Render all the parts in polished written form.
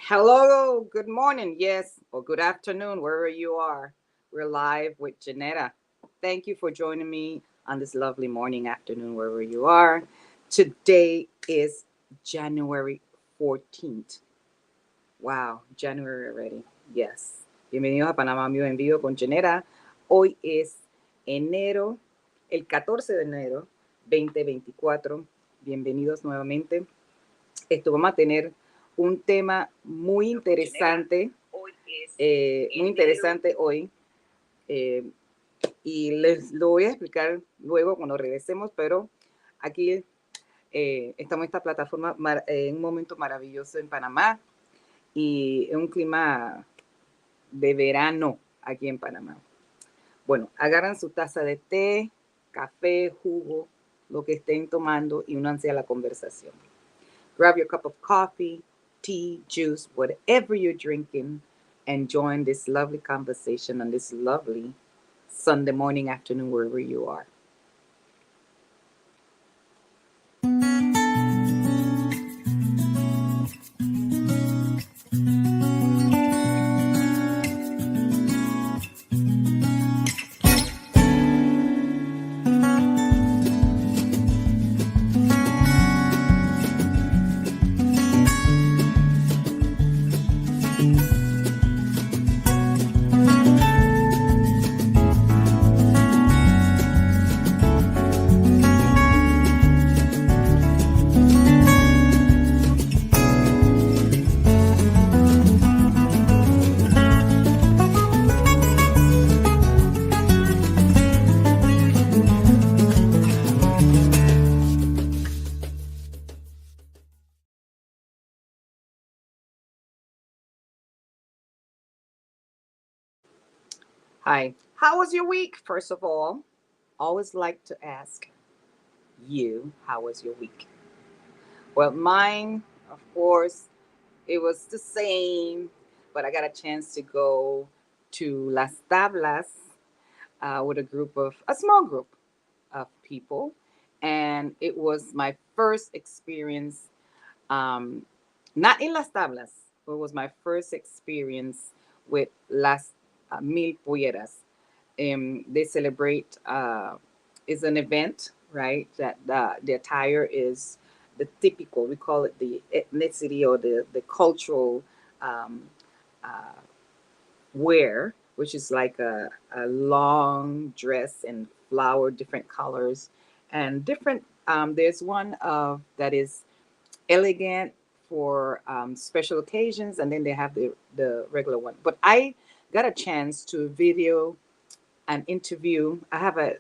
Hello, good morning, yes, or good afternoon, wherever you are. We're live with Janetta. Thank you for joining me on this lovely morning, afternoon, wherever you are. Today is January 14th. Wow, January already. Yes. Bienvenidos a Panamá Mío en Vivo con Janetta. Hoy es enero, el 14 de enero 2024. Bienvenidos nuevamente. Vamos a tener un tema muy interesante hoy. eh, y les lo voy a explicar luego cuando regresemos, pero aquí estamos en esta plataforma en un momento maravilloso en Panamá y en un clima de verano aquí en Panamá. Bueno, agarran su taza de té, café, jugo, lo que estén tomando y únanse a la conversación. Grab your cup of coffee, tea, juice, whatever you're drinking, and join this lovely conversation on this lovely Sunday morning, afternoon, wherever you are. Hi. How was your week? First of all, always like to ask you, how was your week? Well, mine, of course, it was the same, but I got a chance to go to Las Tablas with a small group of people. And it was my first experience, um, not in Las Tablas, but it was my first experience with Las Mil Polleras. They celebrate, is an event, right? That the attire is the typical, we call it the ethnicity or the cultural um, uh, wear, which is like a long dress and flower, different colors, and different. There's one of that is elegant for special occasions, and then they have the regular one. But I got a chance to video an interview. I have a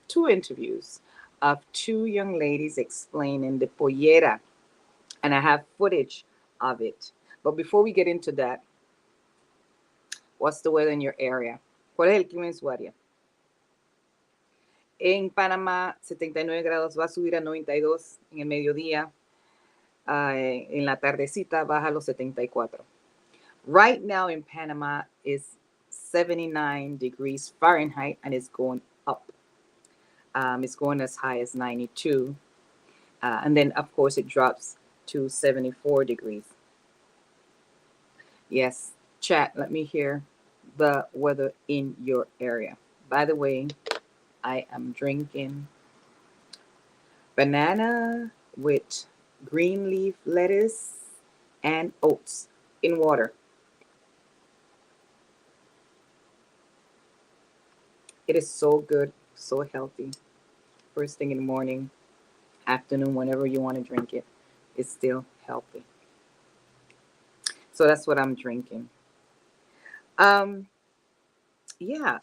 two interviews of two young ladies explaining the pollera, and I have footage of it. But before we get into that, what's the weather in your area? ¿Cuál es el clima en su área? En Panamá, 79 grados, va a subir a 92 en el mediodía. En la tardecita baja a los 74. Right now in Panama is 79 degrees Fahrenheit and it's going up. It's going as high as 92. And then, of course, it drops to 74 degrees. Yes, chat, let me hear the weather in your area. By the way, I am drinking banana with green leaf lettuce and oats in water. It is so good, so healthy. First thing in the morning, afternoon, whenever you want to drink it, it's still healthy. So that's what I'm drinking. Um, yeah,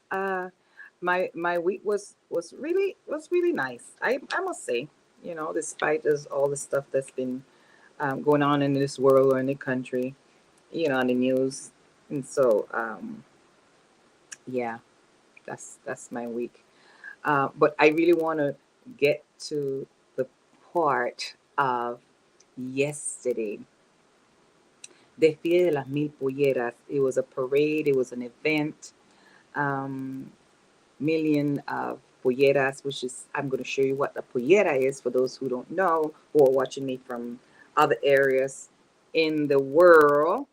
my week was really nice. I must say, despite all the stuff that's been going on in this world or in the country, on the news, and so yeah, that's my week. But I really want to get to the part of yesterday. Desfile de las Mil Polleras. It was a parade. It was an event. Um, million of polleras, which is I'm going to show you what the pollera is for those who don't know or are watching me from other areas. in the world,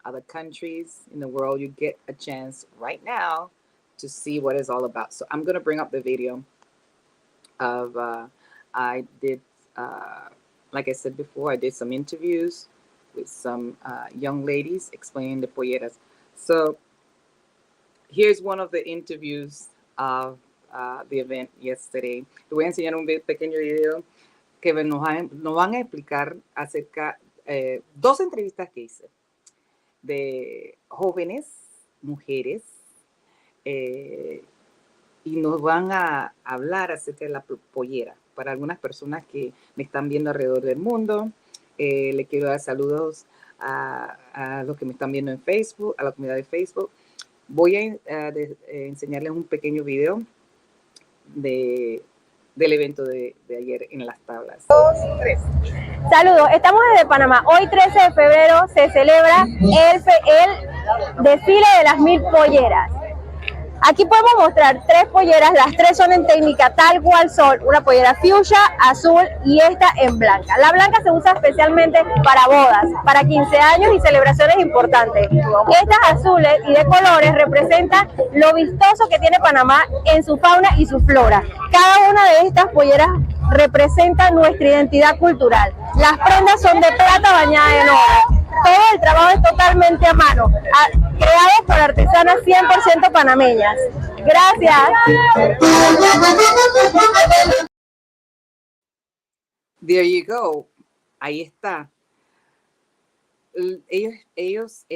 other countries in the world, you get a chance right now to see what it's all about. So I'm going to bring up the video of, I did, like I said before, I did some interviews with some young ladies explaining the polleras. So here's one of the interviews of the event yesterday. Te voy a enseñar un pequeño video que nos van a explicar acerca dos entrevistas que hice de jóvenes, mujeres, y nos van a hablar acerca de la pollera. Para algunas personas que me están viendo alrededor del mundo, le quiero dar saludos a los que me están viendo en Facebook, a la comunidad de Facebook. Voy a enseñarles un pequeño video del evento de ayer en las tablas. 2, 3. Saludos, estamos desde Panamá. Hoy 13 de febrero se celebra el desfile de las 1000 polleras. Aquí podemos mostrar 3 polleras, las 3 son en técnica tal cual son, una pollera fuchsia, azul y esta en blanca. La blanca se usa especialmente para bodas, para 15 años y celebraciones importantes. Estas azules y de colores representan lo vistoso que tiene Panamá en su fauna y su flora. Cada una de estas polleras representa nuestra identidad cultural. Las prendas son de plata bañada en oro. Todo el trabajo es totalmente a mano, creado por artesanas 100% panameñas. Gracias. There you go. Ahí está. Ellos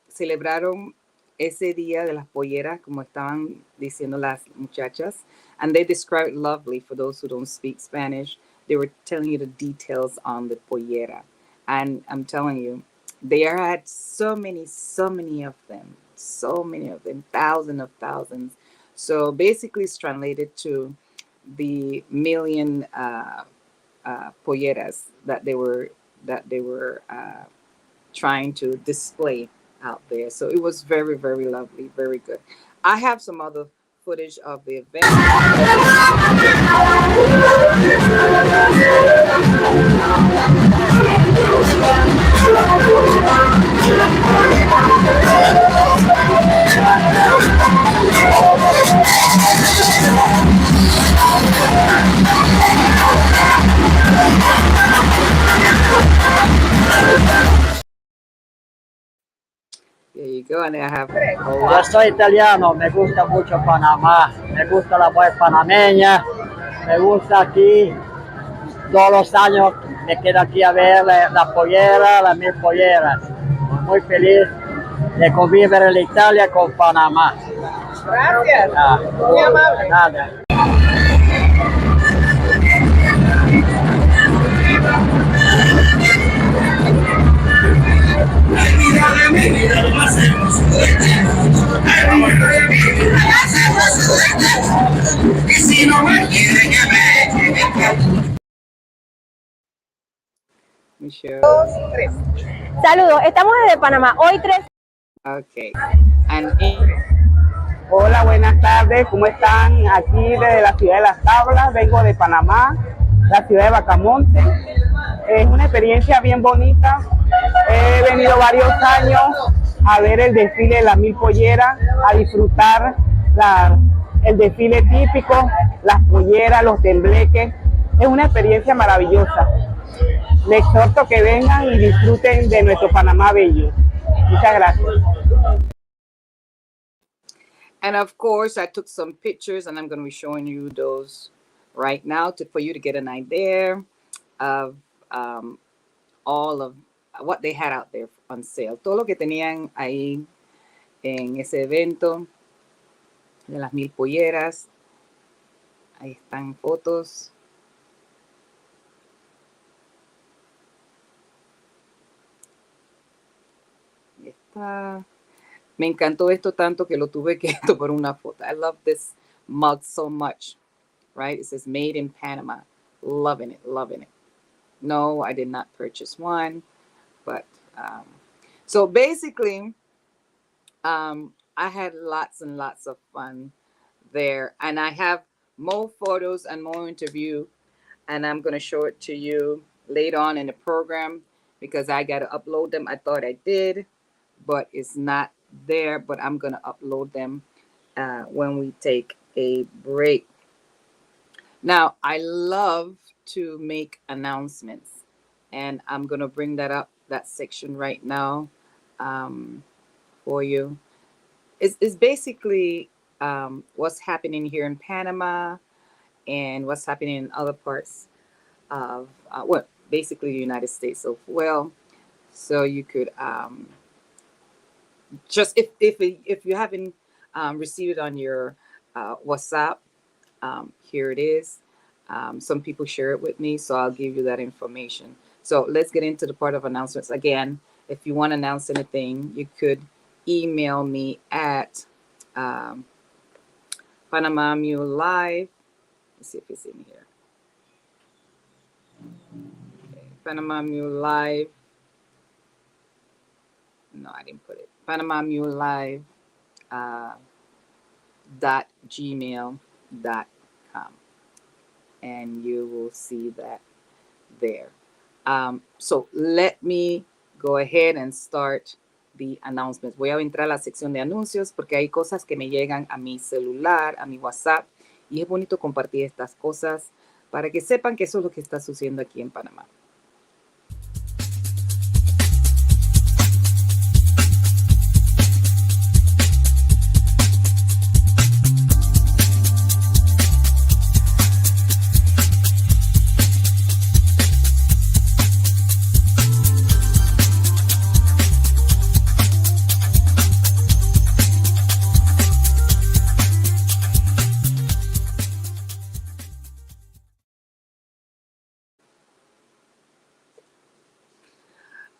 celebraron ese día de las polleras, como estaban diciendo las muchachas, and they described it lovely. For those who don't speak Spanish, they were telling you the details on the pollera. And I'm telling you, they had so many of them, thousands of thousands. So basically it's translated to the million polleras that they were trying to display out there. So it was very, very lovely, very good. I have some other footage of the event. There you go, and I have. Yo soy italiano, me gusta mucho Panamá, me gusta la mujer panameña, me gusta aquí, todos los años me quedo aquí a ver la pollera, las 1000 polleras. Muy feliz de convivir en Italia con Panamá. Gracias, muy amable. Nada. Michelle. 2, 3. Saludos, estamos desde Panamá. Hoy 3. Okay. And Hola, buenas tardes, ¿cómo están? Aquí desde la ciudad de Las Tablas, vengo de Panamá, la ciudad de Bacamonte. Es una experiencia bien bonita. He venido varios años a ver el desfile de las 1000 polleras, a disfrutar el desfile típico, las polleras, los tembleques. Es una experiencia maravillosa. Les exhorto que vengan y disfruten de nuestro Panamá bello. Muchas gracias. And of course, I took some pictures, and I'm going to be showing you those right now for you to get an idea of all of what they had out there on sale. Todo lo que tenían ahí en ese evento de las 1000 polleras. Ahí están fotos. Ahí está. Me encantó esto tanto que lo tuve que tomar una foto. I love this mug so much, right? It says made in Panama. Loving it, loving it. No, I did not purchase one, but so basically, I had lots and lots of fun there, and I have more photos and more interview, and I'm going to show it to you later on in the program. because I got to upload them. I thought I did, but it's not there. But I'm going to upload them when we take a break. Now, I love to make announcements, and I'm going to bring that section right now for you. It's basically what's happening here in Panama and what's happening in other parts of, basically the United States as well. So you could just, if you haven't received it on your WhatsApp, here it is. Some people share it with me, so I'll give you that information. So let's get into the part of announcements. Again, if you want to announce anything, you could email me at Panama Mule Live. Let's see if it's in here. Okay. Panama Mule Live. No, I didn't put it. Panama Mule Live .gmail.com, and you will see that there. So let me go ahead and start the announcements. Voy a entrar a la sección de anuncios porque hay cosas que me llegan a mi celular, a mi WhatsApp, y es bonito compartir estas cosas para que sepan que eso es lo que está sucediendo aquí en Panamá.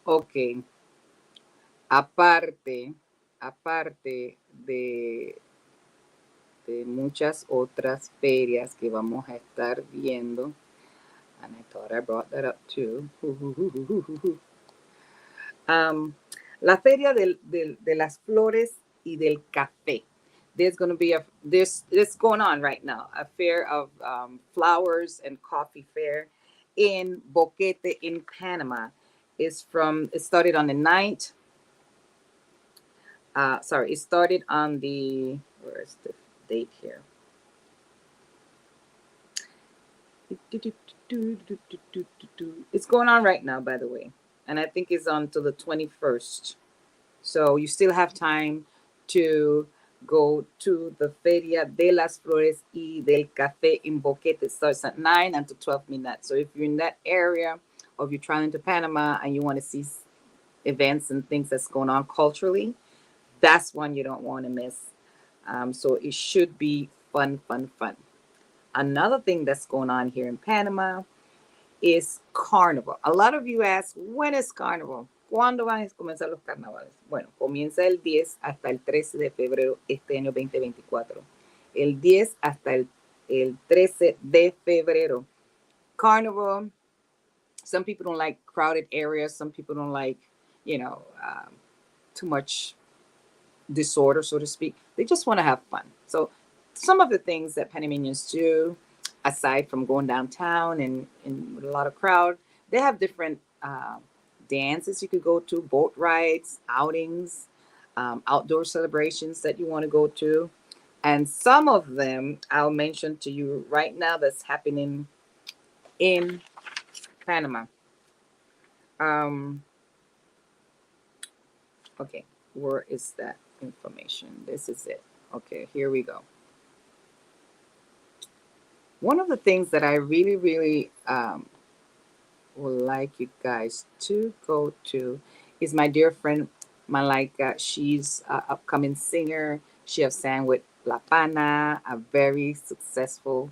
Ok, aparte de muchas otras ferias que vamos a estar viendo, and I thought I brought that up too. La feria de las flores y del café. There's going to be this going on right now, a fair of flowers and coffee fair in Boquete in Panama. It started on the 9th. It started on the, where is the date here? It's going on right now, by the way. And I think it's on till the 21st. So you still have time to go to the Feria de las Flores y del Café in Boquete. It starts at 9 until 12 midnight. So if you're in that area, or if you're traveling to Panama and you want to see events and things that's going on culturally, that's one you don't want to miss. So it should be fun. Another thing that's going on here in Panama is Carnival. A lot of you ask, when is Carnival? ¿Cuándo van a comenzar los carnavales? Bueno, comienza el 10 hasta el 13 de febrero este año 2024. El 10 hasta el 13 de febrero. Carnival. Some people don't like crowded areas. Some people don't like, too much disorder, so to speak. They just want to have fun. So some of the things that Panamanians do, aside from going downtown and with a lot of crowd, they have different dances you could go to, boat rides, outings, outdoor celebrations that you want to go to. And some of them I'll mention to you right now that's happening in Panama. Okay, where is that information? This is it. Okay, here we go. One of the things that I really would like you guys to go to is my dear friend Malaika. She's an upcoming singer. She has sang with La Pana, a very successful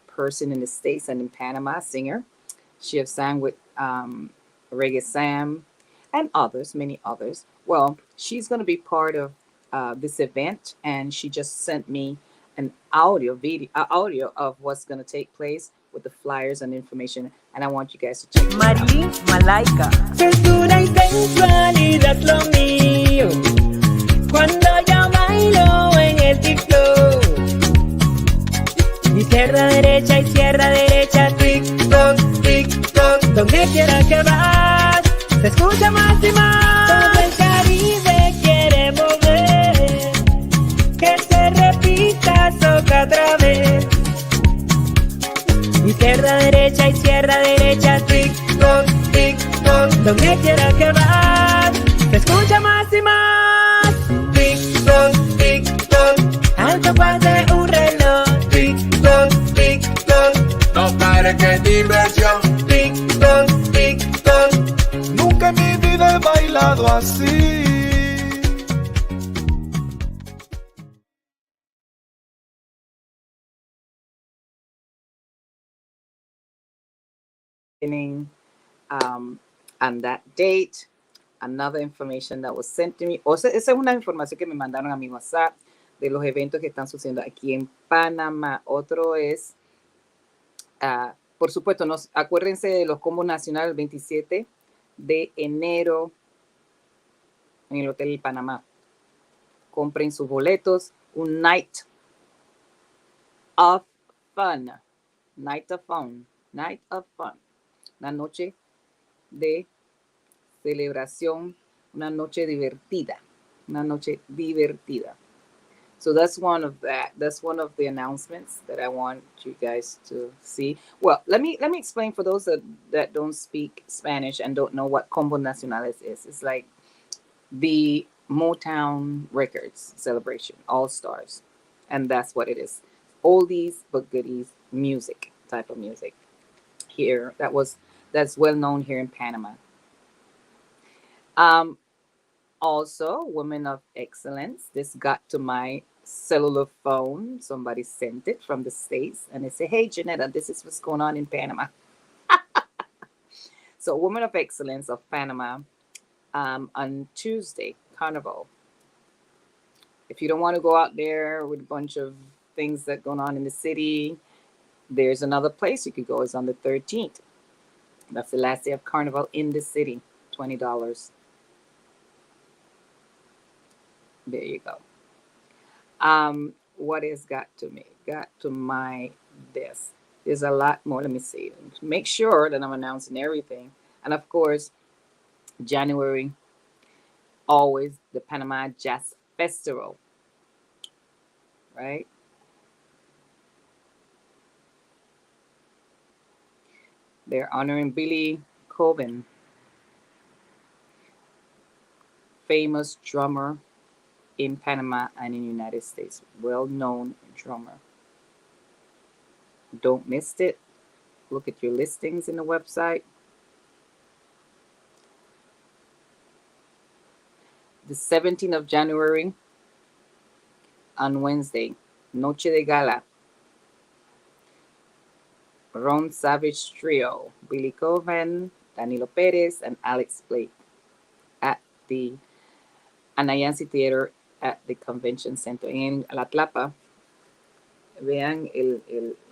person in the States and in Panama, singer. She has sang with Reggae Sam and others, many others. Well, she's going to be part of this event, and she just sent me an audio of what's going to take place with the flyers and information, and I want you guys to check it out. Marilyn Malaika. Censura y sensualidad lo mío. Cuando yo bailo en el TikTok. Izquierda, derecha, tic-toc, tic-toc. Donde quiera que vas, Se escucha más y más. Todo el Caribe quiere mover. Que se repita soca otra vez. Izquierda, derecha, tic-toc, tic-toc. Donde quiera que vas, se escucha más y más. Tic-toc, tic-toc. Al compás de un reloj. Tic-toc, tic-toc. No pares que es diversión. Tic-toc, tic-toc. Nunca en mi vida he bailado así. On that date, another information that was sent to me. O sea, esa es una información que me mandaron a mi WhatsApp de los eventos que están sucediendo aquí en Panamá. Otro es, por supuesto, acuérdense de los combos nacionales el 27 de enero en el Hotel Panamá. Compren sus boletos. Un night of fun. Night of fun. Night of fun. Una noche de celebración, una noche divertida. So that's one of the announcements that I want you guys to see. Well, let me explain for those that don't speak Spanish and don't know what Combo Nacionales is. It's like the Motown Records celebration, All Stars, and that's what it is. Oldies but goodies music, type of music here that's well known here in Panama. Also, Women of Excellence. This got to my cellular phone. Somebody sent it from the States, and they say, "Hey, Janetta, this is what's going on in Panama." So, Women of Excellence of Panama on Tuesday, Carnival. If you don't want to go out there with a bunch of things that going on in the city, there's another place you could go. It's on the 13th. That's the last day of Carnival in the city. $20. There you go. What has got to me? Got to my desk. There's a lot more. Let me see. Make sure that I'm announcing everything. And of course, January, always the Panama Jazz Festival. Right? They're honoring Billy Coben, famous drummer in Panama and in the United States. Well-known drummer. Don't miss it. Look at your listings in the website. The 17th of January on Wednesday, Noche de Gala. Ron Savage Trio, Billy Coven, Danilo Perez, and Alex Blake at the Anayansi Theater at the Convention Center en La Tlapa. Vean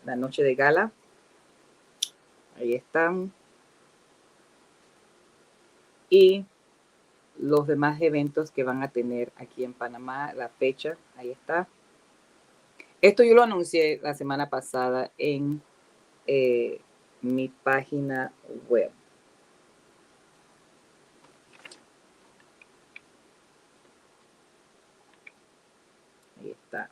la noche de gala. Ahí están. Y los demás eventos que van a tener aquí en Panamá, la fecha, ahí está. Esto yo lo anuncié la semana pasada en mi página web. Ahí está.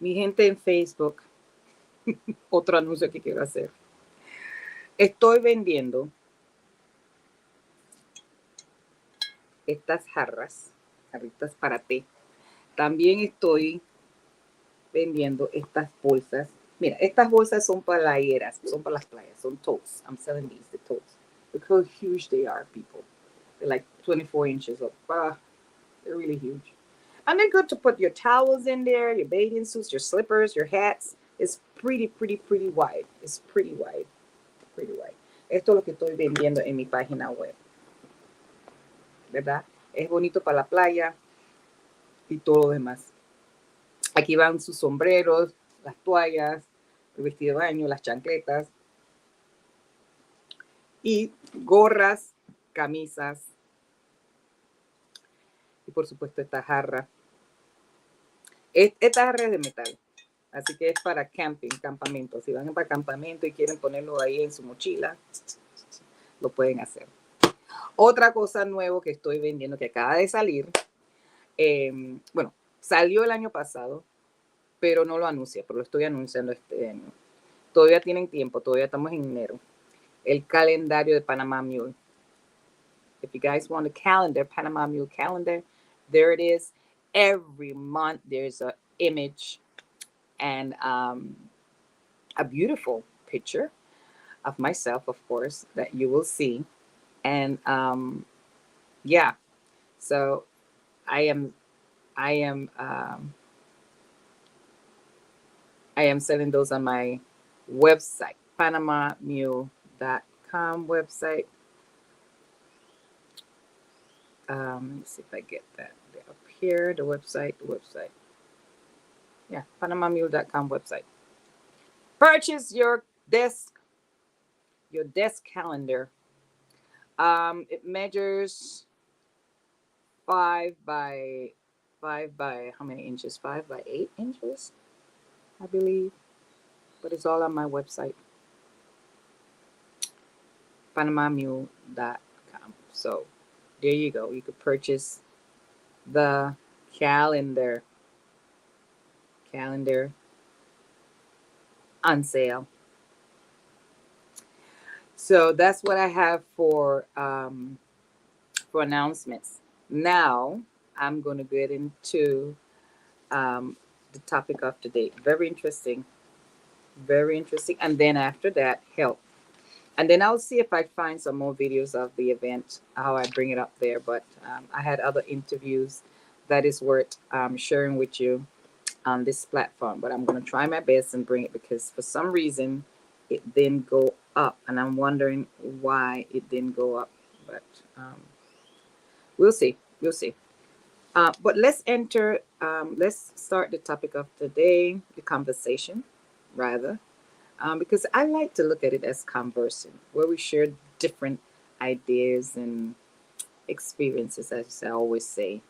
Mi gente en Facebook, otro anuncio que quiero hacer. Estoy vendiendo estas jarritas para té. También estoy vendiendo estas bolsas. Mira, estas bolsas son playeras, son para las playas, son totes. I'm selling these, the totes. Look how huge they are, people. They're like 24 inches up. They're really huge. And they're good to put your towels in there, your bathing suits, your slippers, your hats. It's pretty wide. It's pretty wide. Esto es lo que estoy vendiendo en mi página web. ¿Verdad? Es bonito para la playa y todo lo demás. Aquí van sus sombreros, las toallas, el vestido de baño, las chancletas y gorras, camisas y por supuesto esta jarra. Esta jarra es de metal. Así que es para camping, campamento. Si van para campamento y quieren ponerlo ahí en su mochila, lo pueden hacer. Otra cosa nueva que estoy vendiendo, que acaba de salir, bueno, salió el año pasado, pero no lo anuncié, pero lo estoy anunciando este año. Todavía tienen tiempo, todavía estamos en enero. El calendario de Panama Mule. If you guys want a calendar, Panama Mule calendar, there it is. Every month there's an image and a beautiful picture of myself, of course, that you will see. And yeah, so I am selling those on my website, panamamule.com website. Let me see if I get that up here. The website. Yeah, panamamule.com website. Purchase your desk calendar. It measures 5 by how many inches? 5 by 8 inches, I believe. But it's all on my website, panamamule.com. So there you go. You could purchase the calendar on sale. So that's what I have for announcements. Now I'm going to get into the topic of today. Very interesting. And then after that, health. And then I'll see if I find some more videos of the event, how I bring it up there. But I had other interviews that is worth sharing with you on this platform. But I'm going to try my best and bring it, because for some reason it didn't go up. And I'm wondering why it didn't go up. But we'll see. But let's start the topic of today, the conversation, rather. Because I like to look at it as conversing, where we share different ideas and experiences, as I always say.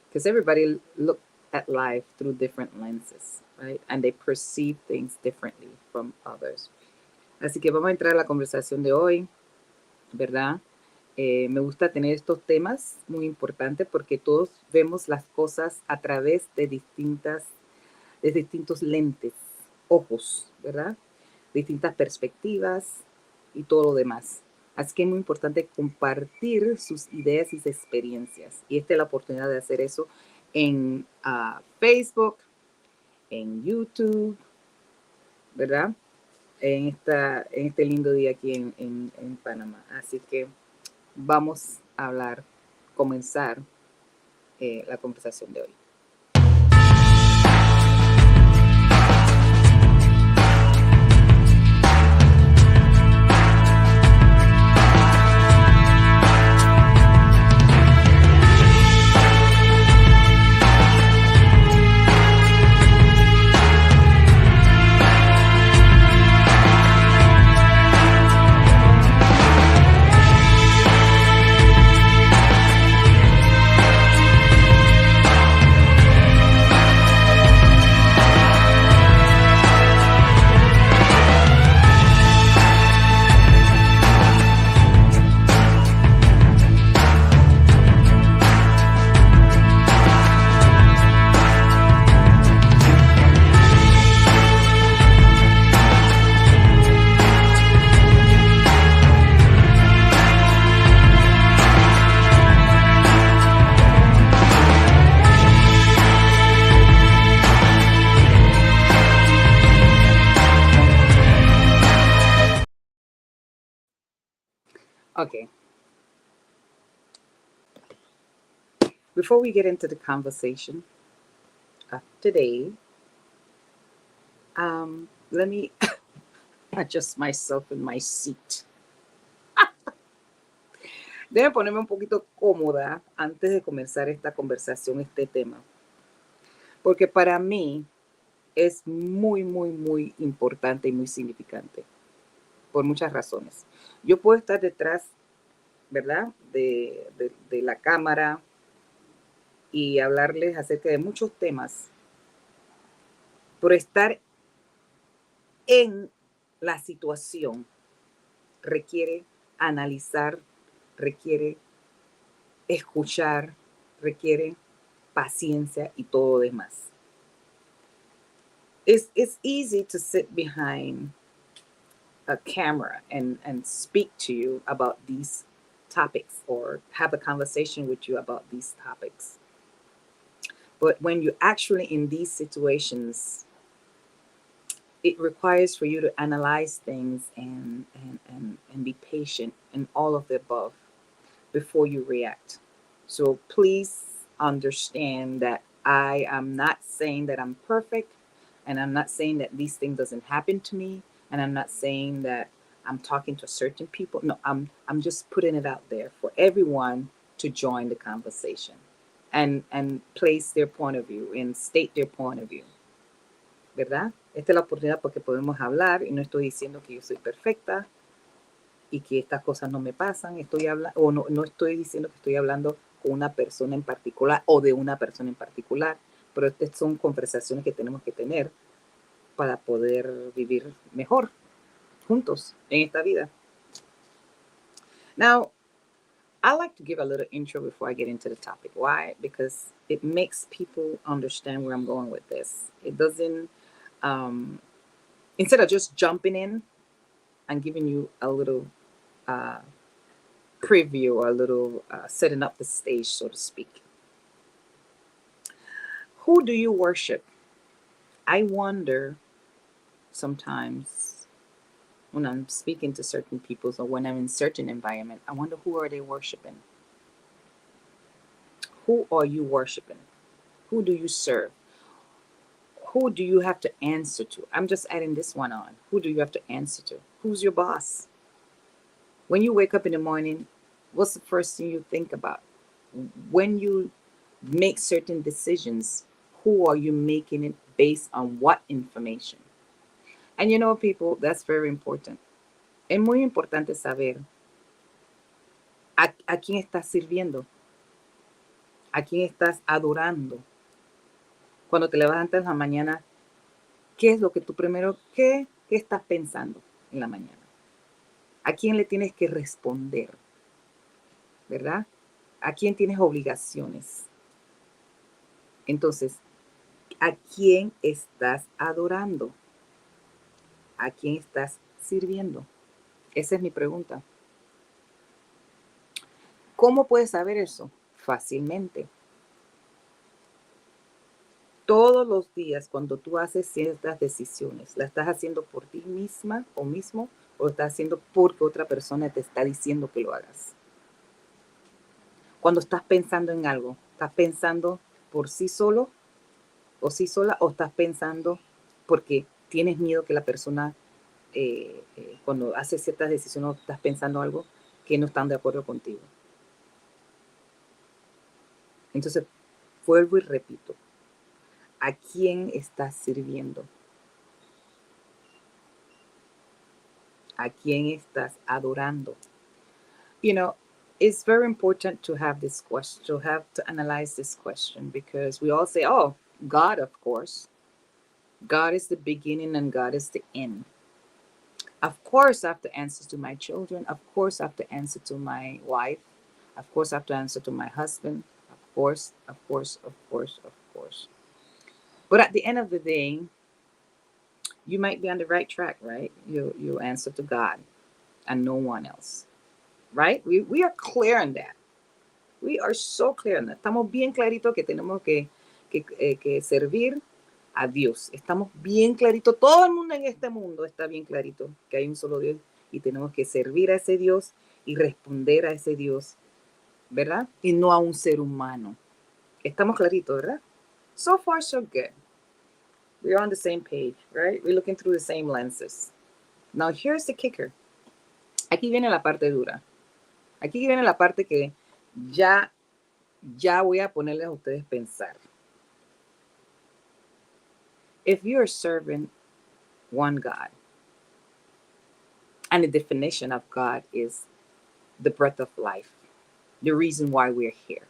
Because everybody look at life through different lenses, right? And they perceive things differently from others. Así que vamos a entrar a la conversación de hoy, ¿verdad? Me gusta tener estos temas muy importantes porque todos vemos las cosas a través de distintos lentes, ojos, ¿verdad? Distintas perspectivas y todo lo demás. Así que es muy importante compartir sus ideas y sus experiencias. Y esta es la oportunidad de hacer eso en Facebook, en YouTube, ¿verdad? En este lindo día aquí en Panamá. Así que vamos a comenzar la conversación de hoy. Okay. Before we get into the conversation of today, let me adjust myself in my seat. Debe ponerme un poquito cómoda antes de comenzar esta conversación, este tema. Porque para mí es muy, muy, muy importante y muy significante. Por muchas razones. Yo puedo estar detrás, ¿verdad? De la cámara y hablarles acerca de muchos temas Pero estar en la situación requiere analizar, requiere escuchar, requiere paciencia y todo lo demás. It's easy to sit behind a camera and speak to you about these topics or have a conversation with you about these topics. But when you're actually in these situations, it requires for you to analyze things and be patient and all of the above before you react. So please understand that I am not saying that I'm perfect, and I'm not saying that these things doesn't happen to me, and I'm not saying that I'm talking to certain people. No, I'm just putting it out there for everyone to join the conversation and place their point of view and state their point of view. ¿Verdad? Esta es la oportunidad porque podemos hablar y no estoy diciendo que yo soy perfecta y que estas cosas no me pasan. Estoy hablando, o no estoy diciendo que estoy hablando con una persona en particular o de una persona en particular, pero estas son conversaciones que tenemos que tener para poder vivir mejor juntos en esta vida. Now, I like to give a little intro before I get into the topic. Why? Because it makes people understand where I'm going with this. It doesn't, instead of just jumping in and giving you a little preview or a little setting up the stage, so to speak. Who do you worship? I wonder sometimes when I'm speaking to certain people or when I'm in certain environment, I wonder, who are they worshiping? Who are you worshiping? Who do you serve? Who do you have to answer to? I'm just adding this one on. Who do you have to answer to? Who's your boss? When you wake up in the morning, what's the first thing you think about? When you make certain decisions, who are you making it based on what information? And you know, people, that's very important. Es muy importante saber a quién estás sirviendo, a quién estás adorando. Cuando te levantas en la mañana, ¿qué es lo que tú primero, qué estás pensando en la mañana? ¿A quién le tienes que responder? ¿Verdad? ¿A quién tienes obligaciones? Entonces, ¿a quién estás adorando? ¿A quién estás sirviendo? Esa es mi pregunta. ¿Cómo puedes saber eso? Fácilmente. Todos los días cuando tú haces ciertas decisiones, ¿la estás haciendo por ti misma o mismo o lo estás haciendo porque otra persona te está diciendo que lo hagas? Cuando estás pensando en algo, ¿estás pensando por sí solo o sí sola o estás pensando porque tienes miedo que la persona, cuando hace ciertas decisiones, estás pensando algo que no están de acuerdo contigo? Entonces, vuelvo y repito, ¿a quién estás sirviendo? ¿A quién estás adorando? You know, it's very important to have this question, to analyze this question, because we all say, oh, God, of course. God is the beginning and God is the end. Of course, I have to answer to my children. Of course, I have to answer to my wife. Of course, I have to answer to my husband. Of course, of course, of course, of course. But at the end of the day, you might be on the right track, right? You answer to God and no one else, right? We are clear on that. We are so clear on that. Estamos bien clarito que tenemos que servir a Dios. Estamos bien clarito. Todo el mundo en este mundo está bien clarito que hay un solo Dios y tenemos que servir a ese Dios y responder a ese Dios, ¿verdad? Y no a un ser humano. Estamos claritos, ¿verdad? So far, so good. We're on the same page, right? We're looking through the same lenses. Now, here's the kicker. Aquí viene la parte dura. Aquí viene la parte que ya voy a ponerles a ustedes pensar. If you're serving one God, and the definition of God is the breath of life, the reason why we're here.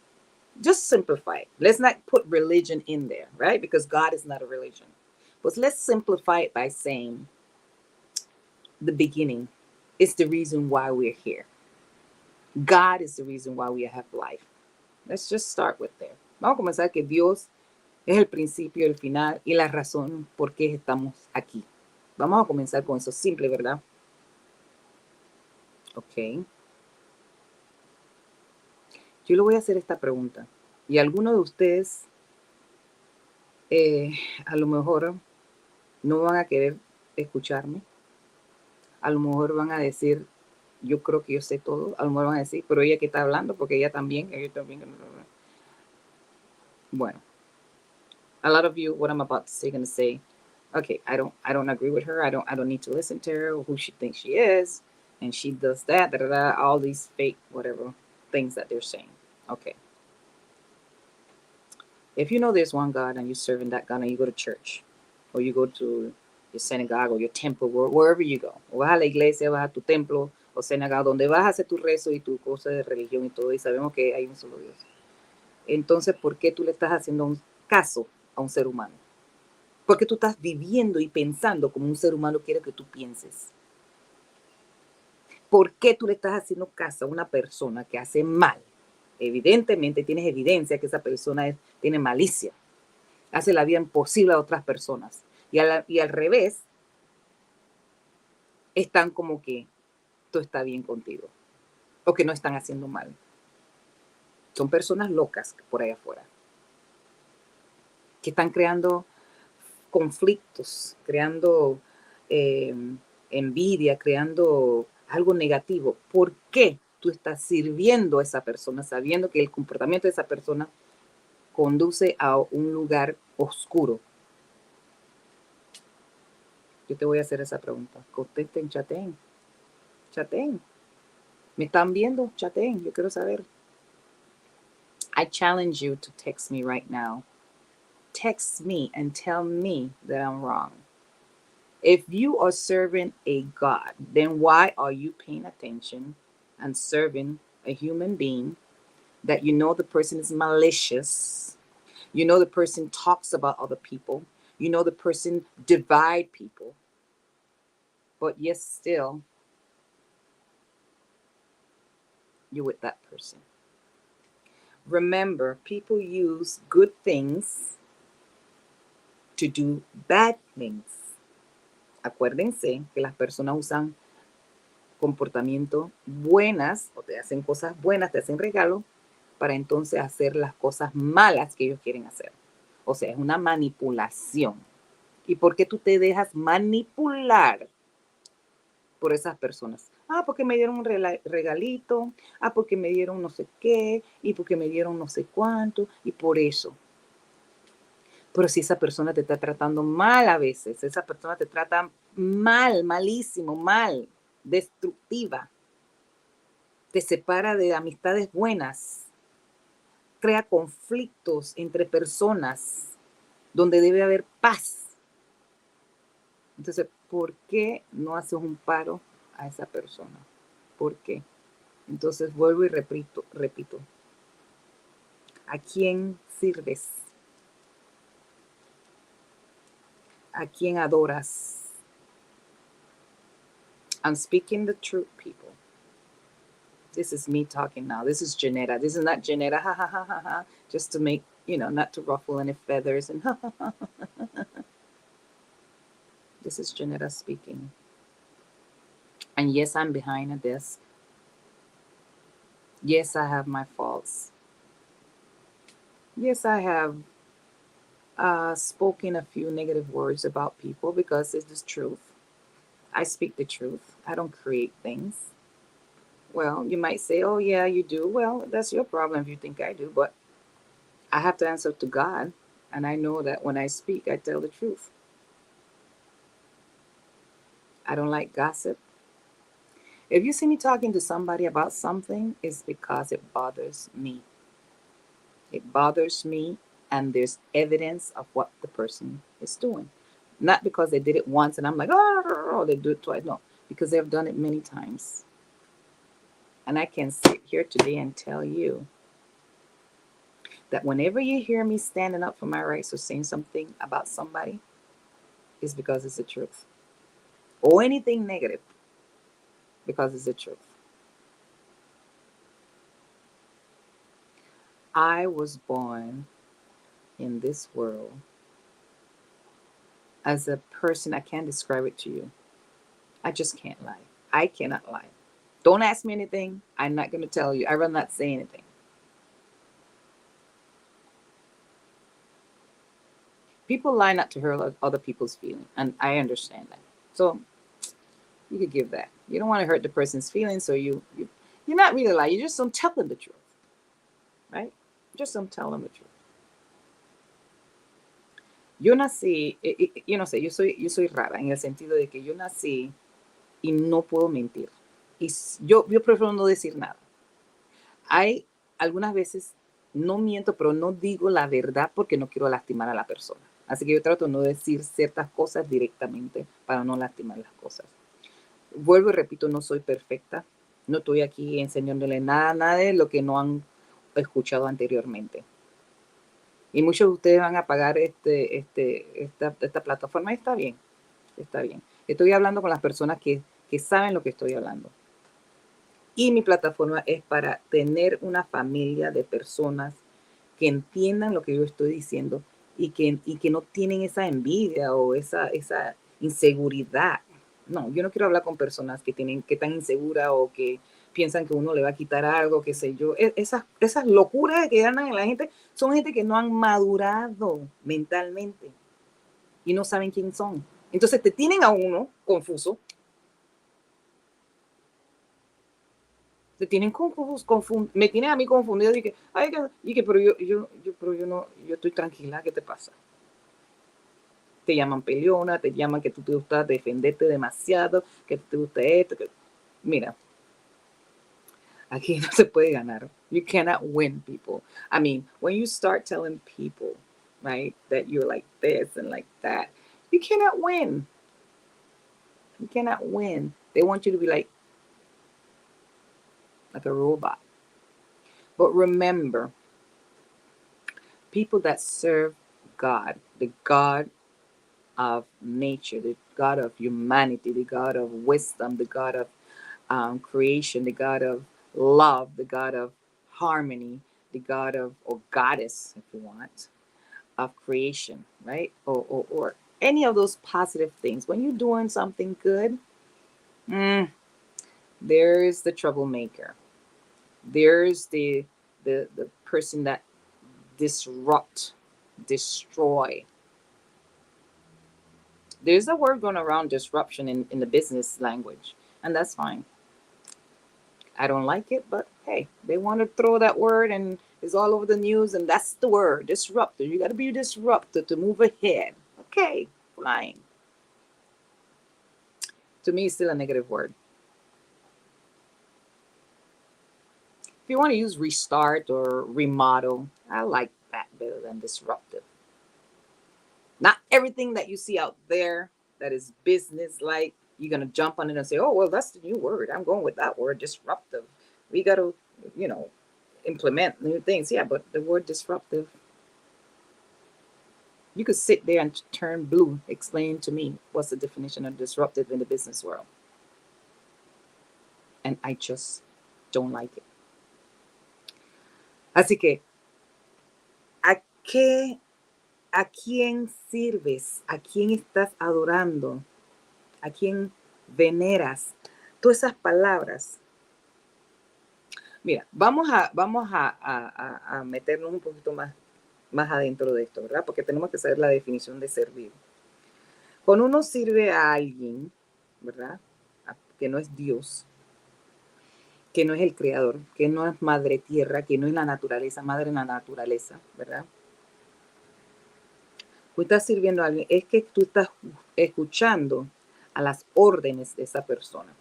Just simplify it. Let's not put religion in there, right? Because God is not a religion. But let's simplify it by saying the beginning is the reason why we're here. God is the reason why we have life. Let's just start with there. Vamos a comenzar que Dios es el principio, el final y la razón por qué estamos aquí. Vamos a comenzar con eso simple, ¿verdad? Ok. Yo le voy a hacer esta pregunta. Y algunos de ustedes a lo mejor no van a querer escucharme. A lo mejor van a decir, yo creo que yo sé todo. A lo mejor van a decir, pero ella que está hablando, porque ella también. Bueno, a lot of you, what I'm about to say, going to say, okay, I don't agree with her. I don't need to listen to her or who she thinks she is, and she does that, all these fake whatever things that they're saying. Okay. If you know there's one God and you're serving that God and you go to church or you go to your synagogue or your temple, wherever you go, o vas a la iglesia, vas a tu templo o synagogue, donde vas a hacer tu rezo y tu cosa de religión y todo, y sabemos que hay un solo Dios. Entonces, ¿por qué tú le estás haciendo un caso a un ser humano? Porque tú estás viviendo y pensando como un ser humano quiere que tú pienses. ¿Por qué tú le estás haciendo caso a una persona que hace mal? Evidentemente tienes evidencia que esa persona tiene malicia. Hace la vida imposible a otras personas. Y al revés, están como que todo está bien contigo. O que no están haciendo mal. Son personas locas por ahí afuera. Que están creando conflictos, creando envidia, creando algo negativo. ¿Por qué tú estás sirviendo a esa persona sabiendo que el comportamiento de esa persona conduce a un lugar oscuro? Yo te voy a hacer esa pregunta. Contesten, chateen. Chateen. ¿Me están viendo? Chateen. Yo quiero saber. I challenge you to text me right now. Text me and tell me that I'm wrong. If you are serving a God, then why are you paying attention and serving a human being that you know the person is malicious? You know the person talks about other people. You know the person divide people. But yes, still, you're with that person. Remember, people use good things to do bad things. Acuérdense que las personas usan comportamiento buenas o te hacen cosas buenas, te hacen regalos para entonces hacer las cosas malas que ellos quieren hacer. O sea, es una manipulación. ¿Y por qué tú te dejas manipular por esas personas? Ah, porque me dieron un regalito, ah, porque me dieron no sé qué, y porque me dieron no sé cuánto, y por eso. Pero si esa persona te está tratando mal a veces, esa persona te trata mal, malísimo, mal, destructiva, te separa de amistades buenas, crea conflictos entre personas donde debe haber paz. Entonces, ¿por qué no haces un paro a esa persona? ¿Por qué? Entonces, vuelvo y repito. ¿A quién sirves? ¿A quién adoras? I'm speaking the truth, people. This is me talking now. This is Janetta. This is not Janetta, ha, ha, ha, ha, ha, just to make, not to ruffle any feathers and ha, ha, ha, ha. This is Janetta speaking. And yes, I'm behind a desk. Yes, I have my faults. Yes, I have spoken a few negative words about people because it's the truth. I speak the truth. I don't create things. Well, you might say, oh, yeah, you do. Well, that's your problem if you think I do. But I have to answer to God. And I know that when I speak, I tell the truth. I don't like gossip. If you see me talking to somebody about something, it's because it bothers me. It bothers me, and there's evidence of what the person is doing. Not because they did it once and I'm like, oh, they do it twice. No, because they've done it many times. And I can sit here today and tell you that whenever you hear me standing up for my rights or saying something about somebody, it's because it's the truth. Or anything negative, because it's the truth. I was born in this world as a person, I can't describe it to you. I just can't lie. I cannot lie. Don't ask me anything. I'm not going to tell you. I'd rather not say anything. People lie not to hurt other people's feelings, and I understand that. So you could give that. You don't want to hurt the person's feelings, so you're not really lying. You just don't tell them the truth, right? Just don't tell them the truth. Yo nací, yo no sé, yo soy rara en el sentido de que yo nací y no puedo mentir. Y yo prefiero no decir nada. Hay algunas veces no miento, pero no digo la verdad porque no quiero lastimar a la persona. Así que yo trato de no decir ciertas cosas directamente para no lastimar las cosas. Vuelvo y repito, no soy perfecta. No estoy aquí enseñándole nada de lo que no han escuchado anteriormente. Y muchos de ustedes van a pagar esta plataforma. Está bien, está bien. Estoy hablando con las personas que saben lo que estoy hablando. Y mi plataforma es para tener una familia de personas que entiendan lo que yo estoy diciendo y que no tienen esa envidia o esa inseguridad. No, yo no quiero hablar con personas que están inseguras o que piensan que uno le va a quitar algo, qué sé yo. Esas locuras que ganan en la gente son gente que no han madurado mentalmente y no saben quién son. Entonces te tienen a uno confuso. Te tienen me tienen a mí confundido y pero yo estoy tranquila, ¿qué te pasa? Te llaman peleona, te llaman que tú te gusta defenderte demasiado, que te gusta esto. Mira, aquí no se puede ganar. You cannot win people. I mean, when you start telling people, right, that you're like this and like that, you cannot win. You cannot win. They want you to be like a robot. But remember, people that serve God, the God of nature, the God of humanity, the God of wisdom, the God of creation, the God of love, the God of harmony, the God of, or goddess, if you want, of creation, right? Or any of those positive things. When you're doing something good, there's the troublemaker. There's the person that disrupt, destroy. There's a word going around, disruption, in the business language, and that's fine. I don't like it, but hey, they want to throw that word and it's all over the news, and that's the word, disruptor. You got to be disrupted to move ahead. Okay, flying. To me, it's still a negative word. If you want to use restart or remodel, I like that better than disruptive. Not everything that you see out there that is business like, you're going to jump on it and say, oh, well, that's the new word. I'm going with that word, disruptive. We got to, implement new things. Yeah, but the word disruptive, you could sit there and turn blue. Explain to me what's the definition of disruptive in the business world. And I just don't like it. Así que, ¿a quién sirves? ¿A quién estás adorando? ¿A quién veneras? Todas esas palabras. Mira, vamos a meternos un poquito más adentro de esto, ¿verdad? Porque tenemos que saber la definición de servir. Cuando uno sirve a alguien, ¿verdad? Que no es Dios, que no es el creador, que no es madre tierra, que no es la naturaleza, madre en la naturaleza, ¿verdad? Tú estás sirviendo a alguien, es que tú estás escuchando a las órdenes de esa persona.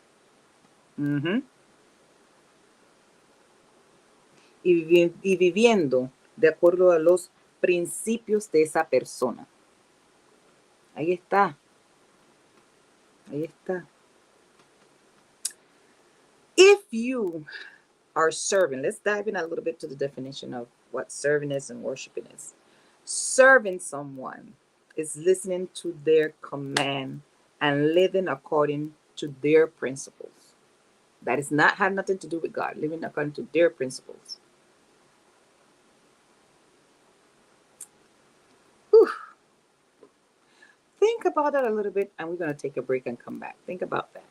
Y viviendo de acuerdo a los principios de esa persona. Ahí está. Ahí está. If you are serving, let's dive in a little bit to the definition of what serving is and worshiping is. Serving someone is listening to their command and living according to their principles. That is not have nothing to do with God, living according to their principles. Whew. Think about that a little bit, and we're going to take a break and come back. Think about that.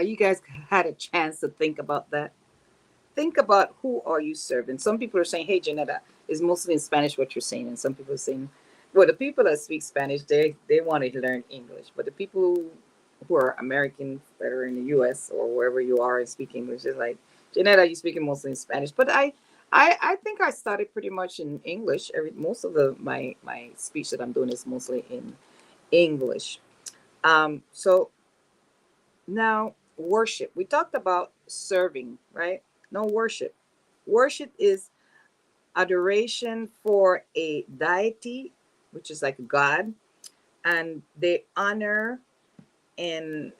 You guys had a chance to think about that? Think about who are you serving. Some people are saying, hey, Janetta, is mostly in Spanish what you're saying. And some people are saying, well, the people that speak Spanish, they want to learn English. But the people who are Americans that are in the U.S. or wherever you are and speak English is like, Janetta, you're speaking mostly in Spanish. But I think I started pretty much in English. Most of my speech that I'm doing is mostly in English. So now, worship. We talked about serving, right? No, worship. Worship is adoration for a deity, which is like God, and they honor and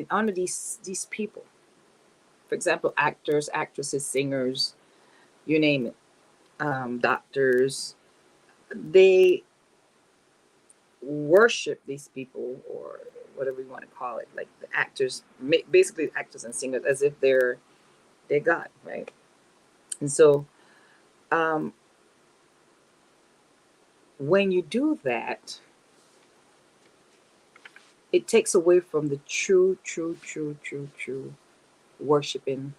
honor these people. For example, actors, actresses, singers, you name it, doctors. They worship these people, or whatever you want to call it, like the actors, basically actors and singers, as if they're God, right? And so when you do that, it takes away from the true worshiping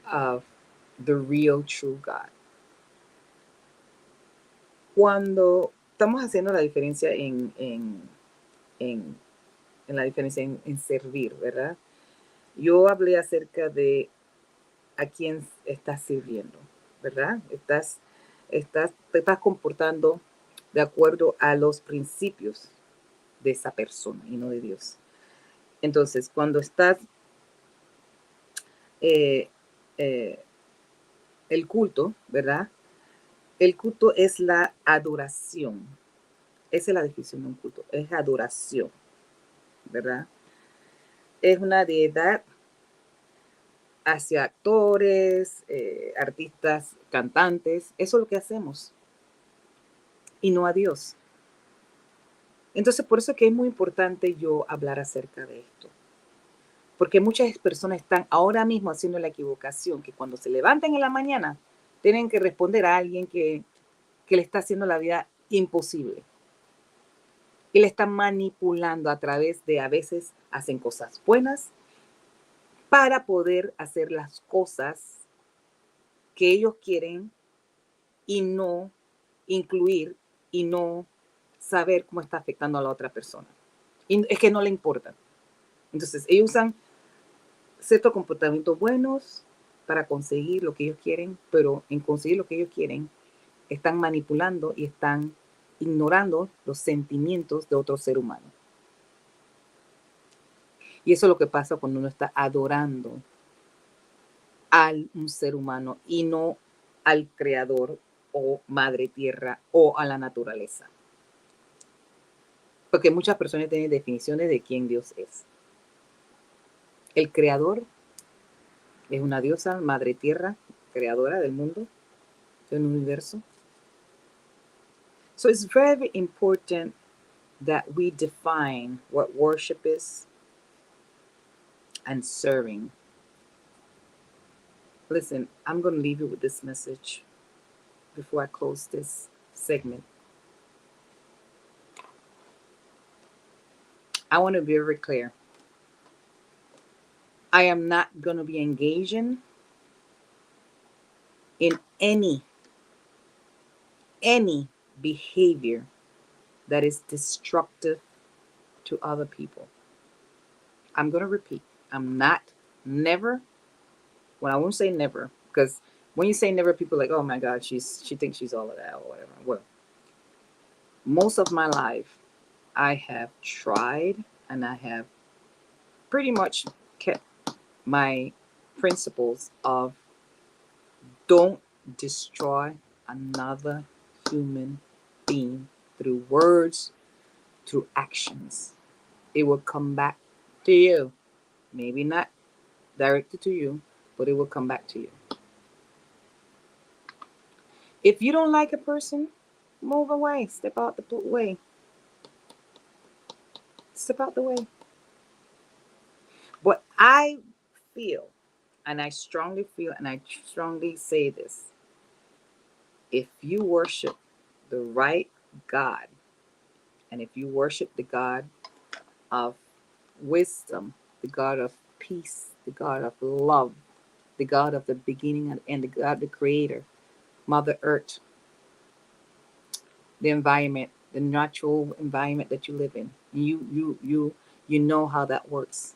of the real true God. Cuando estamos haciendo la diferencia en la diferencia en servir, ¿verdad? Yo hablé acerca de a quién estás sirviendo, ¿verdad? Te estás comportando de acuerdo a los principios de esa persona y no de Dios. Entonces, cuando estás el culto, ¿verdad? El culto es la adoración. Esa es la definición de un culto, es adoración, ¿verdad? Es una deidad hacia actores, artistas, cantantes. Eso es lo que hacemos. Y no a Dios. Entonces, por eso es que es muy importante yo hablar acerca de esto. Porque muchas personas están ahora mismo haciendo la equivocación, que cuando se levantan en la mañana, tienen que responder a alguien que le está haciendo la vida imposible. Y le están manipulando a través de, a veces, hacen cosas buenas para poder hacer las cosas que ellos quieren y no incluir y no saber cómo está afectando a la otra persona. Y es que no le importa. Entonces, ellos usan ciertos comportamientos buenos para conseguir lo que ellos quieren, pero en conseguir lo que ellos quieren, están manipulando y están ignorando los sentimientos de otro ser humano. Y eso es lo que pasa cuando uno está adorando a un ser humano y no al creador o madre tierra o a la naturaleza. Porque muchas personas tienen definiciones de quién Dios es. El creador es una diosa, madre tierra, creadora del mundo, del universo. So it's very important that we define what worship is and serving. Listen, I'm going to leave you with this message before I close this segment. I want to be very clear. I am not going to be engaging in any behavior that is destructive to other people. I'm going to repeat. I'm not, never, well, I won't say never, because when you say never, people are like, oh my God, she thinks she's all of that or whatever. Well, most of my life, I have tried and I have pretty much kept my principles of don't destroy another human being through words, through actions. It will come back to you. Maybe not directed to you, but it will come back to you. If you don't like a person, move away. Step out the way. Step out the way. But I feel, and I strongly feel, and I strongly say this, if you worship the right God, and if you worship the God of wisdom, the God of peace, the God of love, the God of the beginning and the God, the creator, Mother Earth, the environment, the natural environment that you live in, you know how that works.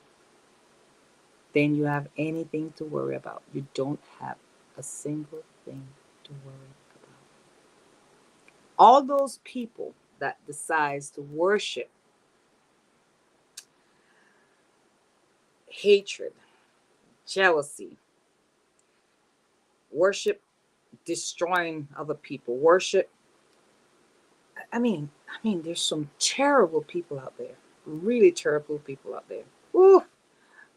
Then you have anything to worry about. You don't have a single thing to worry about. All those people that decides to worship hatred, jealousy, worship destroying other people, worship. There's some terrible people out there, really terrible people out there. Ooh,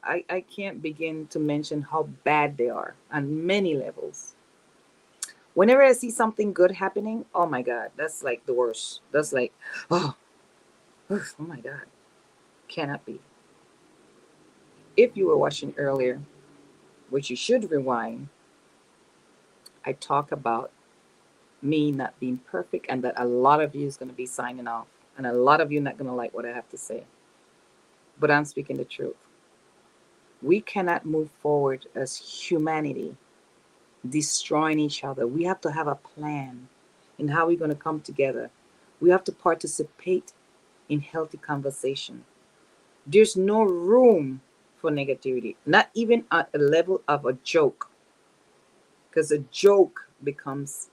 I can't begin to mention how bad they are on many levels. Whenever I see something good happening, oh my God, that's like the worst. That's like, oh, oh my God, cannot be. If you were watching earlier, which you should rewind, I talk about me not being perfect and that a lot of you is going to be signing off and a lot of you not going to like what I have to say. But I'm speaking the truth. We cannot move forward as humanity destroying each other. We have to have a plan in how we're going to come together. We have to participate in healthy conversation. There's no room for negativity, not even at a level of a joke, because a joke becomes,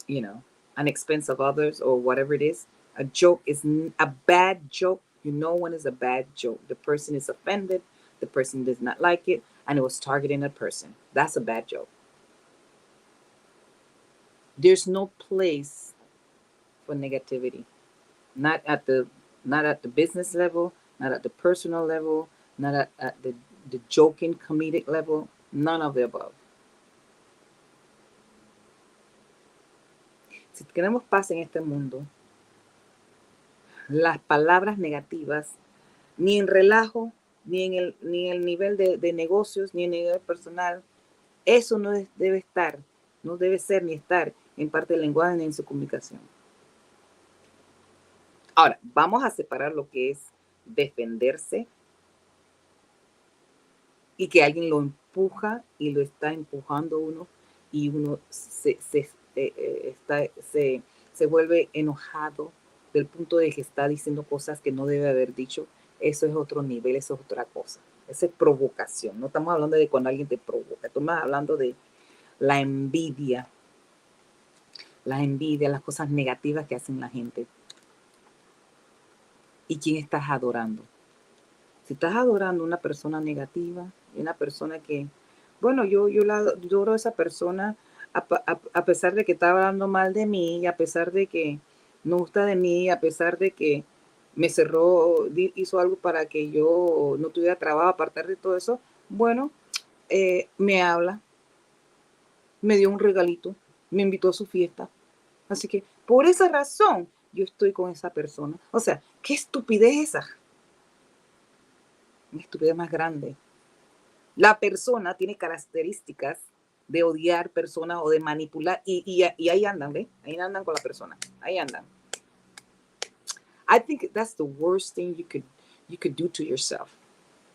an expense of others or whatever it is. A joke is a bad joke. You know when it's a bad joke. The person is offended, the person does not like it, and it was targeting a person. That's a bad joke. There's no place for negativity. Not at the business level, not at the personal level, not at the joking comedic level, none of the above. Si queremos paz en este mundo, las palabras negativas, ni en relajo, ni en el nivel de negocios, ni en el nivel personal, eso no debe estar, no debe ser ni estar en parte del lenguaje ni en su comunicación. Ahora, vamos a separar lo que es defenderse y que alguien lo empuja y lo está empujando uno y uno se vuelve enojado del punto de que está diciendo cosas que no debe haber dicho. Eso es otro nivel, eso es otra cosa. Esa es provocación. No estamos hablando de cuando alguien te provoca, estamos hablando de la envidia, las cosas negativas que hacen la gente. ¿Y quién estás adorando? Si estás adorando a una persona negativa, una persona que, bueno, yo adoro a esa persona a pesar de que está hablando mal de mí, a pesar de que no gusta de mí, a pesar de que me cerró, hizo algo para que yo no tuviera trabajo, aparte de todo eso, bueno, me habla, me dio un regalito, me invitó a su fiesta. Así que por esa razón yo estoy con esa persona. O sea, ¿qué estupidez esa? Una estupidez más grande. La persona tiene características de odiar personas o de manipular y ahí andan, ¿ve? Ahí andan con la persona. Ahí andan. I think that's the worst thing you could do to yourself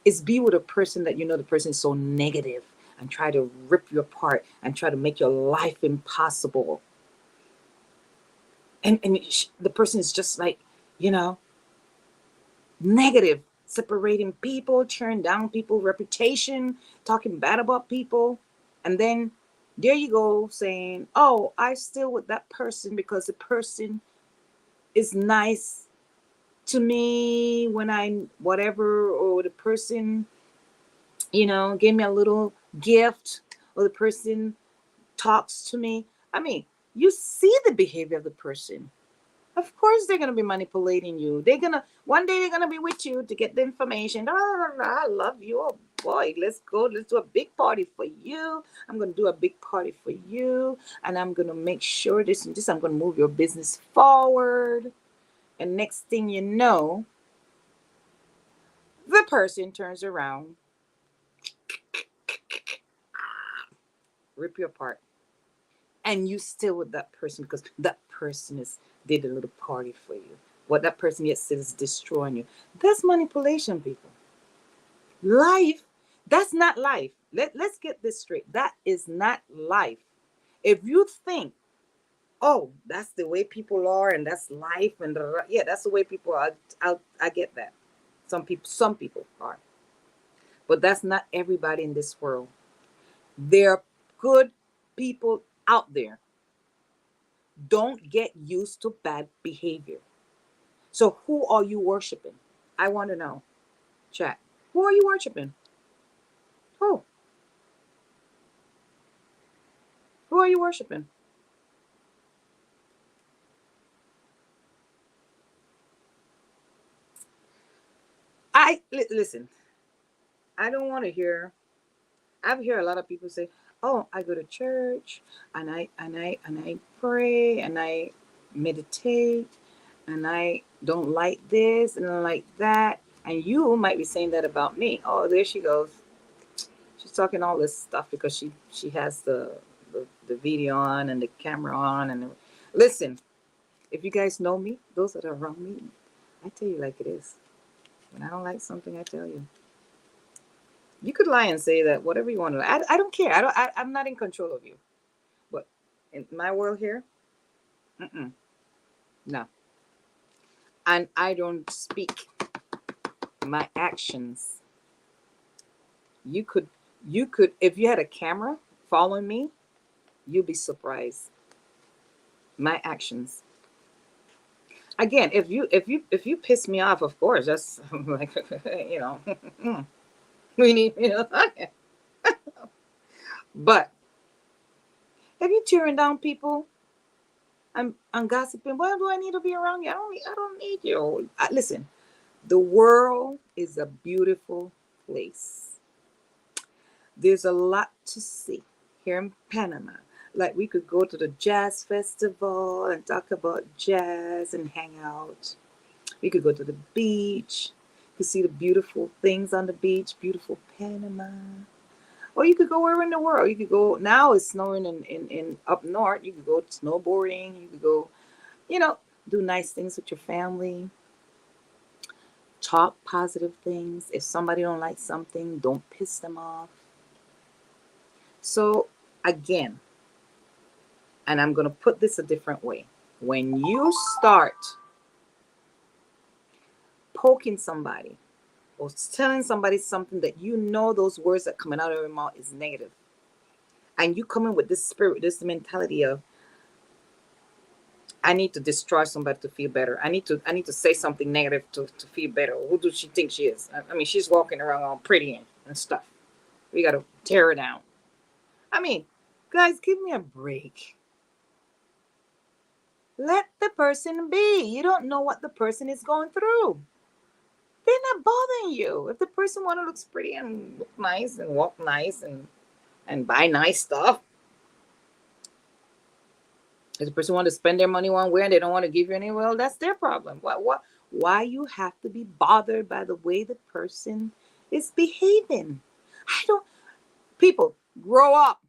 is be with a person that you know the person is so negative and try to rip you apart and try to make your life impossible. And the person is just like, you know, negative, separating people, tearing down people's reputation, talking bad about people. And then there you go saying, oh, I'm still with that person because the person is nice to me when I whatever, or the person, you know, gave me a little gift, or the person talks to me. I mean, you see the behavior of the person. Of course, they're gonna be manipulating you. They're gonna one day they're gonna be with you to get the information. Oh, I love you. Oh boy, let's go. Let's do a big party for you. I'm gonna do a big party for you, and I'm gonna make sure this and this. I'm gonna move your business forward. And next thing you know, the person turns around, rip you apart, and you still with that person because that person is did a little party for you. What that person yet said is destroying you. That's manipulation, people. Life, that's not life. Let's get this straight. That is not life. If you think, oh, that's the way people are and that's life and yeah, that's the way people are. I get that. Some people are. But that's not everybody in this world. There are good people out there. Don't get used to bad behavior. So who are you worshiping? I want to know. Chat. Who are you worshiping? Who? Who are you worshiping? Listen. I don't want to hear. I've heard a lot of people say, "Oh, I go to church and I pray and I meditate and I don't like this and I like that." And you might be saying that about me. Oh, there she goes. She's talking all this stuff because she has the video on and the camera on and listen. If you guys know me, those that are around me, I tell you like it is. When I don't like something, I tell you. You could lie and say that whatever you want to. I don't care. I'm not in control of you. But in my world here, no. And I don't speak. My actions. You could if you had a camera following me, you'd be surprised. My actions. Again, if you piss me off, of course, that's like you know, we need but if you tearing down people, I'm gossiping. Why do I need to be around you? I don't need you. Listen, the world is a beautiful place. There's a lot to see here in Panama. Like we could go to the jazz festival and talk about jazz and hang out. We could go to the beach. You could see the beautiful things on the beach, beautiful Panama. Or you could go wherever in the world. You could go, now it's snowing in up north. You could go snowboarding. You could go, you know, do nice things with your family. Talk positive things. If somebody don't like something, don't piss them off. So again, and I'm going to put this a different way. When you start poking somebody or telling somebody something that you know those words that coming out of your mouth is negative, and you come in with this spirit, this mentality of, I need to destroy somebody to feel better. I need to say something negative to feel better. Who does she think she is? I mean, she's walking around all pretty and stuff. We got to tear her down. I mean, guys, give me a break. Let the person be. You don't know what the person is going through. They're not bothering you. If the person want to look pretty and look nice and walk nice and buy nice stuff, if the person want to spend their money one way and they don't want to give you any, well, that's their problem. Why you have to be bothered by the way the person is behaving. I don't, people, grow up.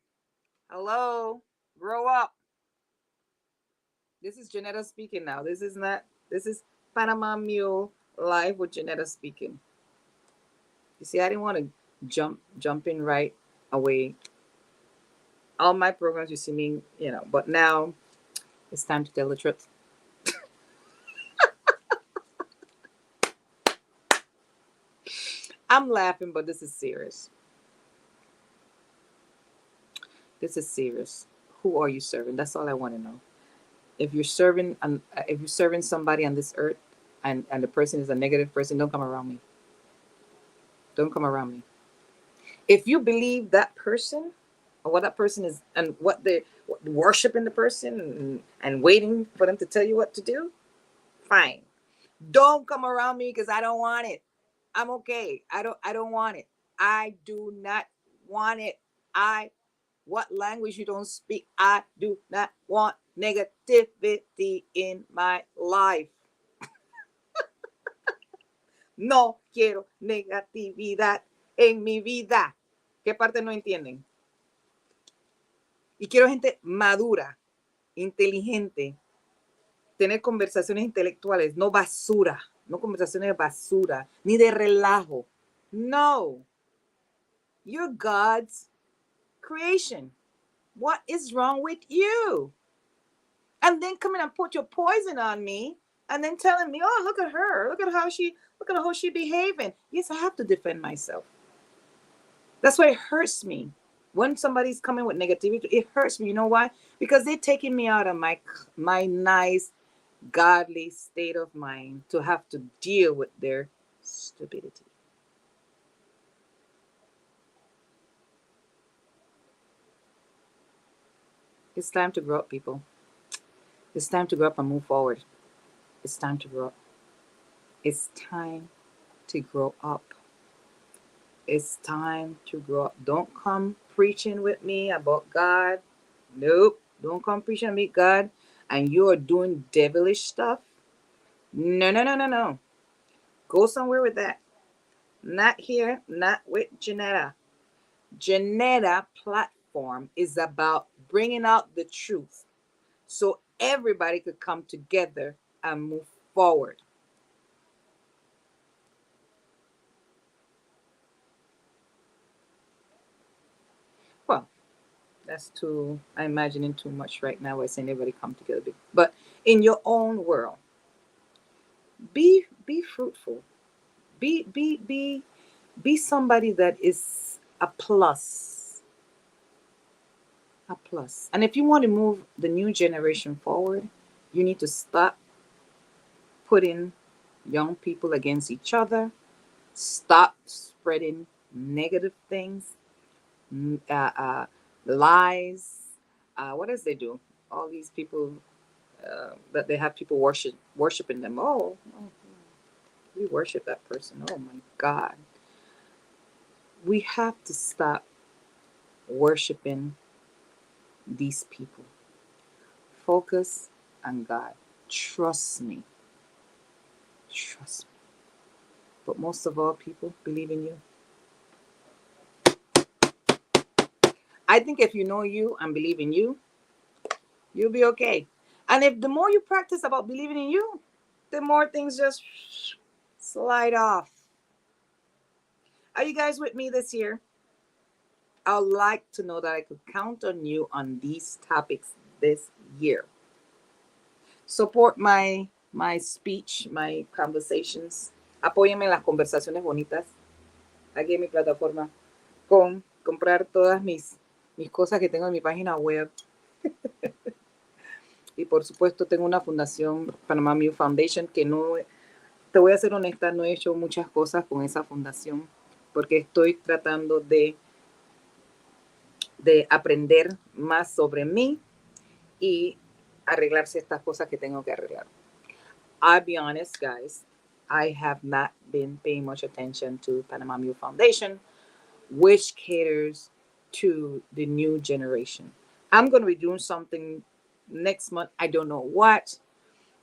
Hello, grow up. This is Janetta speaking now. This is Panama Mule Live with Janetta speaking. You see, I didn't want to jump in right away. All my programs, you see me, but now it's time to tell the truth. I'm laughing, but this is serious. This is serious. Who are you serving? That's all I want to know. If you're serving somebody on this earth, and the person is a negative person, don't come around me. Don't come around me. If you believe that person, or what that person is, and what they're worshiping the person, and waiting for them to tell you what to do, fine. Don't come around me because I don't want it. I'm okay. I don't want it. I do not want it. What language you don't speak, I do not want negativity in my life. No quiero negatividad en mi vida. ¿Qué parte no entienden? Y quiero gente madura, inteligente, tener conversaciones intelectuales, no basura, no conversaciones de basura, ni de relajo. No. You're God's creation. What is wrong with you? And then come in and put your poison on me, and then telling me, oh, look at her. Look at how she behaving. Yes, I have to defend myself. That's why it hurts me. When somebody's coming with negativity, it hurts me. You know why? Because they're taking me out of my nice, godly state of mind to have to deal with their stupidity. It's time to grow up, people. It's time to grow up and move forward. It's time to grow up. It's time to grow up. It's time to grow up. Don't come preaching with me about God. Nope. Don't come preaching with God and you're doing devilish stuff. No. Go somewhere with that. Not here, not with Janetta. Janetta platform is about bringing out the truth so everybody could come together and move forward. Well, that's too, I'm imagining too much right now. We're saying everybody come together. But in your own world, be fruitful. Be somebody that is a plus. A plus. And if you want to move the new generation forward, you need to stop putting young people against each other. Stop spreading negative things, lies. What does they do? All these people that they have people worshiping them. Oh, we worship that person. Oh my God. We have to stop worshiping these people. Focus on God. Trust me. Trust me. But most of all, people believe in you. I think if you know you and believe in you, you'll be okay. And if the more you practice about believing in you, the more things just slide off. Are you guys with me this year? I'd like to know that I could count on you on these topics this year. Support my speech, my conversations. Apóyenme en las conversaciones bonitas. Aquí en mi plataforma. Con comprar todas mis cosas que tengo en mi página web. Y por supuesto tengo una fundación, Panama Mule Foundation, que no, te voy a ser honesta, no he hecho muchas cosas con esa fundación porque estoy tratando de aprender más sobre mí y arreglar ciertas cosas que tengo que arreglar. I'll be honest, guys, I have not been paying much attention to Panama Mule Foundation, which caters to the new generation. I'm going to be doing something next month. I don't know what,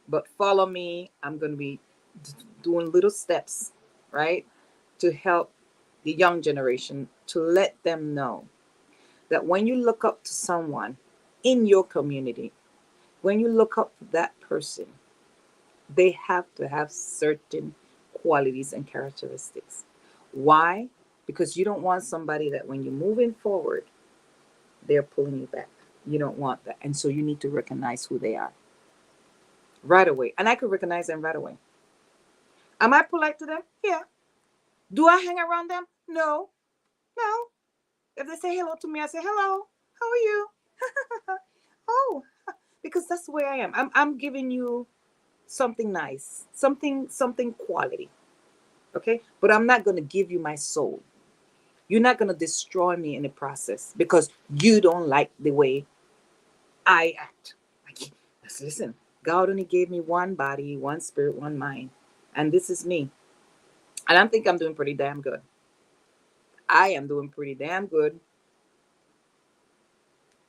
but follow me. I'm going to be doing little steps, right, to help the young generation, to let them know that when you look up to someone in your community, when you look up to that person, they have to have certain qualities and characteristics. Why? Because you don't want somebody that when you're moving forward, they're pulling you back. You don't want that. And so you need to recognize who they are right away. And I could recognize them right away. Am I polite to them? Yeah. Do I hang around them? No. No. If they say hello to me, I say, hello. How are you? Oh, because that's the way I am. I'm giving you something nice, something quality. Okay? But I'm not going to give you my soul. You're not going to destroy me in the process because you don't like the way I act. Like, listen, God only gave me one body, one spirit, one mind. And this is me. And I think I'm doing pretty damn good. I am doing pretty damn good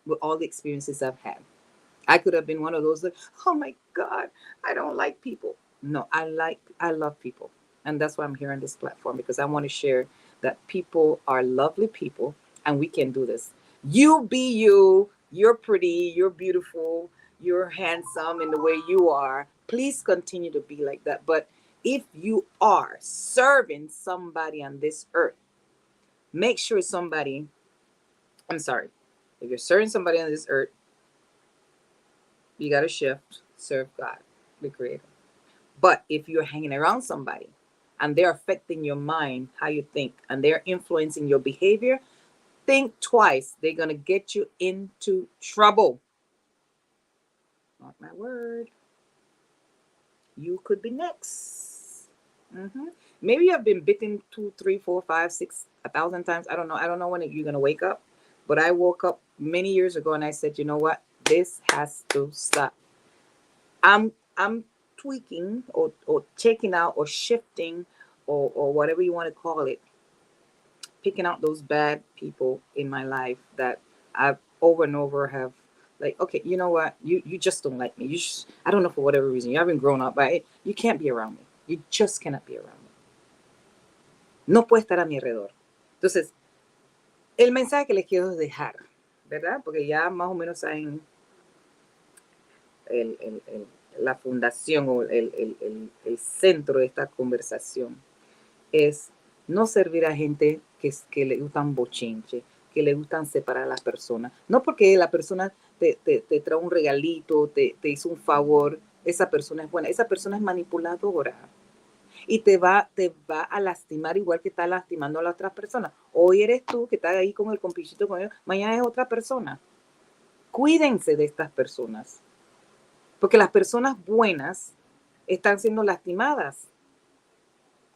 with all the experiences I've had. I could have been one of those that, oh my God, I don't like people. No, I love people. And that's why I'm here on this platform, because I want to share that people are lovely people and we can do this. You be you, you're pretty, you're beautiful, you're handsome in the way you are. Please continue to be like that. But if you are serving somebody on this earth, make sure if you're serving somebody on this earth, you got to shift, serve God, the creator. But if you're hanging around somebody and they're affecting your mind, how you think, and they're influencing your behavior, think twice. They're going to get you into trouble. Mark my word. You could be next. Maybe you have been bitten 2, 3, 4, 5, 6, 1,000 times. I don't know. I don't know when you're going to wake up. But I woke up many years ago and I said, you know what? This has to stop. I'm tweaking or checking out or shifting or whatever you want to call it, picking out those bad people in my life that I've over and over have like, okay, you know what? You just don't like me. I don't know, for whatever reason. You haven't grown up, but you can't be around me. You just cannot be around me. No puede estar a mi alrededor. Entonces, el mensaje que les quiero dejar, ¿verdad? Porque ya más o menos saben la fundación o el centro de esta conversación, es no servir a gente que le gustan bochinche, que le gustan separar a las personas. No porque la persona te trae un regalito, te hizo un favor, esa persona es buena. Esa persona es manipuladora y te va a lastimar igual que está lastimando a las otras personas. Hoy eres tú que estás ahí con el compichito con ellos, mañana es otra persona. Cuídense de estas personas, porque las personas buenas están siendo lastimadas.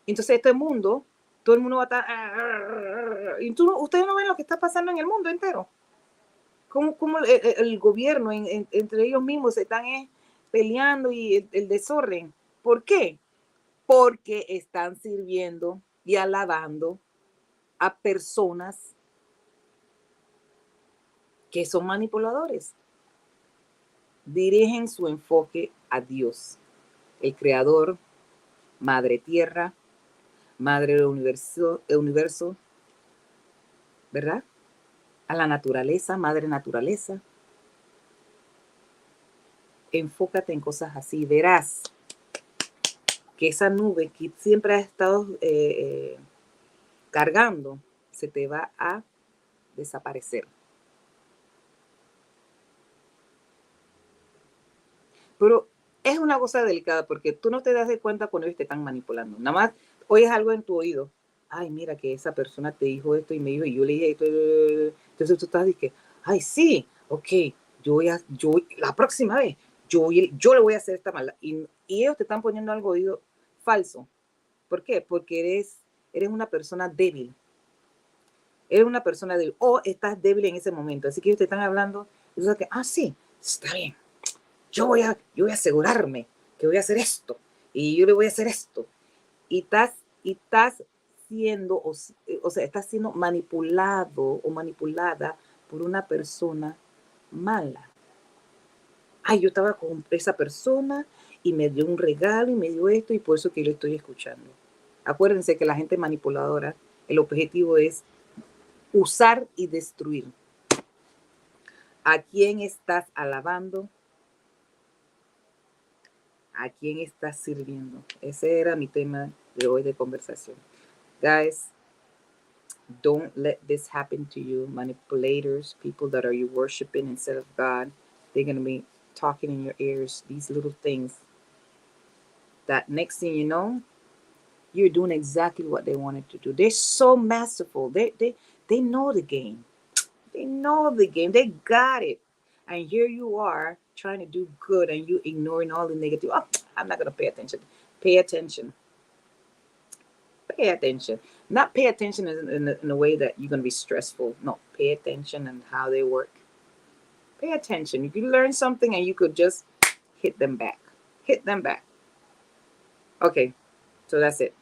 Entonces este mundo, todo el mundo va a estar... Y ustedes no ven lo que está pasando en el mundo entero. Cómo el gobierno, entre ellos mismos, se están peleando y el desorden. ¿Por qué? Porque están sirviendo y alabando a personas que son manipuladores. Dirigen su enfoque a Dios, el Creador, Madre Tierra, Madre del universo, ¿verdad? A la naturaleza, Madre Naturaleza. Enfócate en cosas así. Verás que esa nube que siempre has estado cargando se te va a desaparecer. Pero es una cosa delicada porque tú no te das de cuenta cuando ellos te están manipulando. Nada más oyes algo en tu oído. Ay, mira que esa persona te dijo esto y me dijo y yo le dije esto. Entonces tú estás diciendo, ay, sí, ok, la próxima vez, yo le voy a hacer esta maldad. Y ellos te están poniendo algo oído falso. ¿Por qué? Porque eres una persona débil. Eres una persona débil o estás débil en ese momento. Así que ellos te están hablando y tú sabes que, sí, está bien. Yo voy a asegurarme que voy a hacer esto y yo le voy a hacer esto. Y estás siendo, estás siendo manipulado o manipulada por una persona mala. Ay, yo estaba con esa persona y me dio un regalo y me dio esto y por eso que lo estoy escuchando. Acuérdense que la gente manipuladora El objetivo es usar y destruir. ¿A quién estás alabando? ¿A quién estás sirviendo? Ese era mi tema de hoy de conversación. Guys, don't let this happen to you. Manipulators, people that are you worshiping instead of God, they're going to be talking in your ears, these little things that next thing you know, you're doing exactly what they wanted to do. They're so masterful. They know the game. They know the game. They got it. And here you are trying to do good and you ignoring all the negative. Oh, I'm not going to pay attention. Pay attention. Pay attention. Not pay attention in a way that you're going to be stressful. No, pay attention and how they work. Pay attention. You can learn something and you could just hit them back. Hit them back. Okay, so that's it.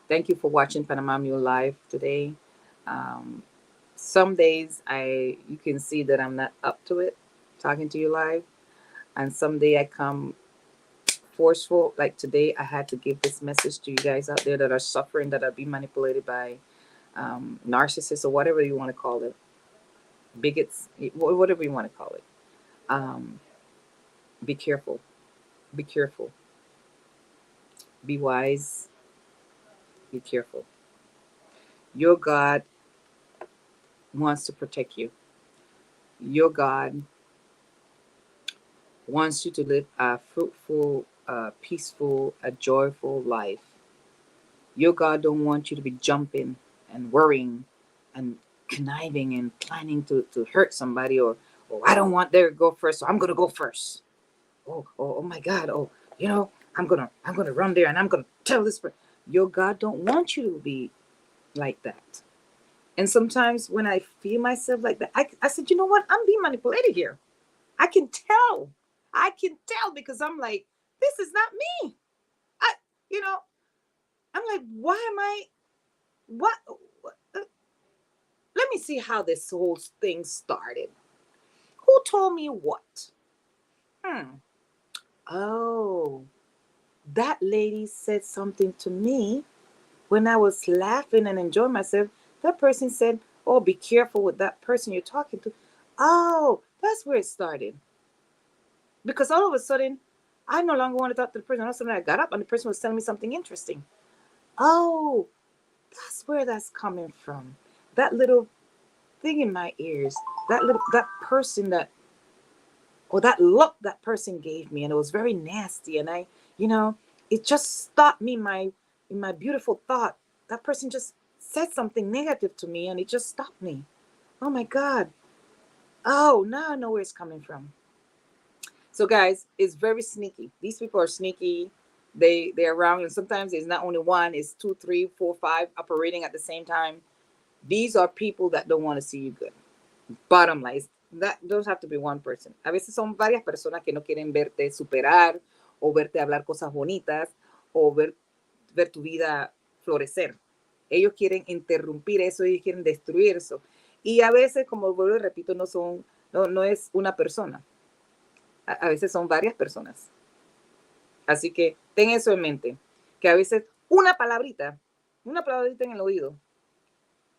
Thank you for watching Panama Mule Live today. Some days you can see that I'm not up to it, talking to you live. And someday I come forceful. Like today, I had to give this message to you guys out there that are suffering, that are being manipulated by narcissists or whatever you want to call it, bigots, whatever you want to call it. Be careful. Be careful. Be wise. Be careful. Your God wants to protect you. Your God wants you to live a fruitful, peaceful, a joyful life. Your God don't want you to be jumping and worrying and conniving and planning to hurt somebody, or I don't want there to go first, so I'm gonna go first. Oh my God. Oh, I'm gonna run there and I'm gonna tell this person. Your God don't want you to be like that. And sometimes when I feel myself like that, I said, you know what? I'm being manipulated here. I can tell. I can tell because I'm like, this is not me. You know, I'm like, why am I? What? Let me see how this whole thing started. Who told me what? Oh, that lady said something to me when I was laughing and enjoying myself. That person said, oh, be careful with that person you're talking to. Oh, that's where it started. Because all of a sudden, I no longer want to talk to the person. All of a sudden, I got up and the person was telling me something interesting. Oh, that's where that's coming from. That little thing in my ears, that person that look that person gave me, and it was very nasty. And it just stopped me in my beautiful thought. That person just said something negative to me, and it just stopped me. Oh my God. Oh, now I know where it's coming from. So guys, it's very sneaky. These people are sneaky. They're around, and sometimes it's not only one, it's 2, 3, 4, 5 operating at the same time. These are people that don't want to see you good. Bottom line, that doesn't have to be one person. A veces son varias personas que no quieren verte superar o verte hablar cosas bonitas o ver tu vida florecer. Ellos quieren interrumpir eso, ellos quieren destruir eso. Y a veces, como vuelvo y repito, no es una persona. A veces son varias personas. Así que ten eso en mente, que a veces una palabrita en el oído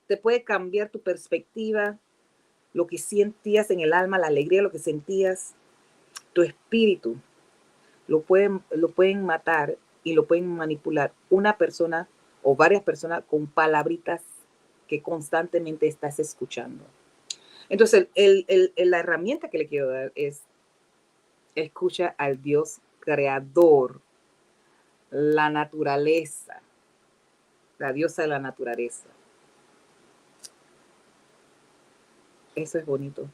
te puede cambiar tu perspectiva, lo que sentías en el alma, la alegría, lo que sentías, tu espíritu. Lo pueden matar y lo pueden manipular una persona o varias personas con palabritas que constantemente estás escuchando. Entonces, la herramienta que le quiero dar es: escucha al Dios creador, la naturaleza, la diosa de la naturaleza. Eso es bonito.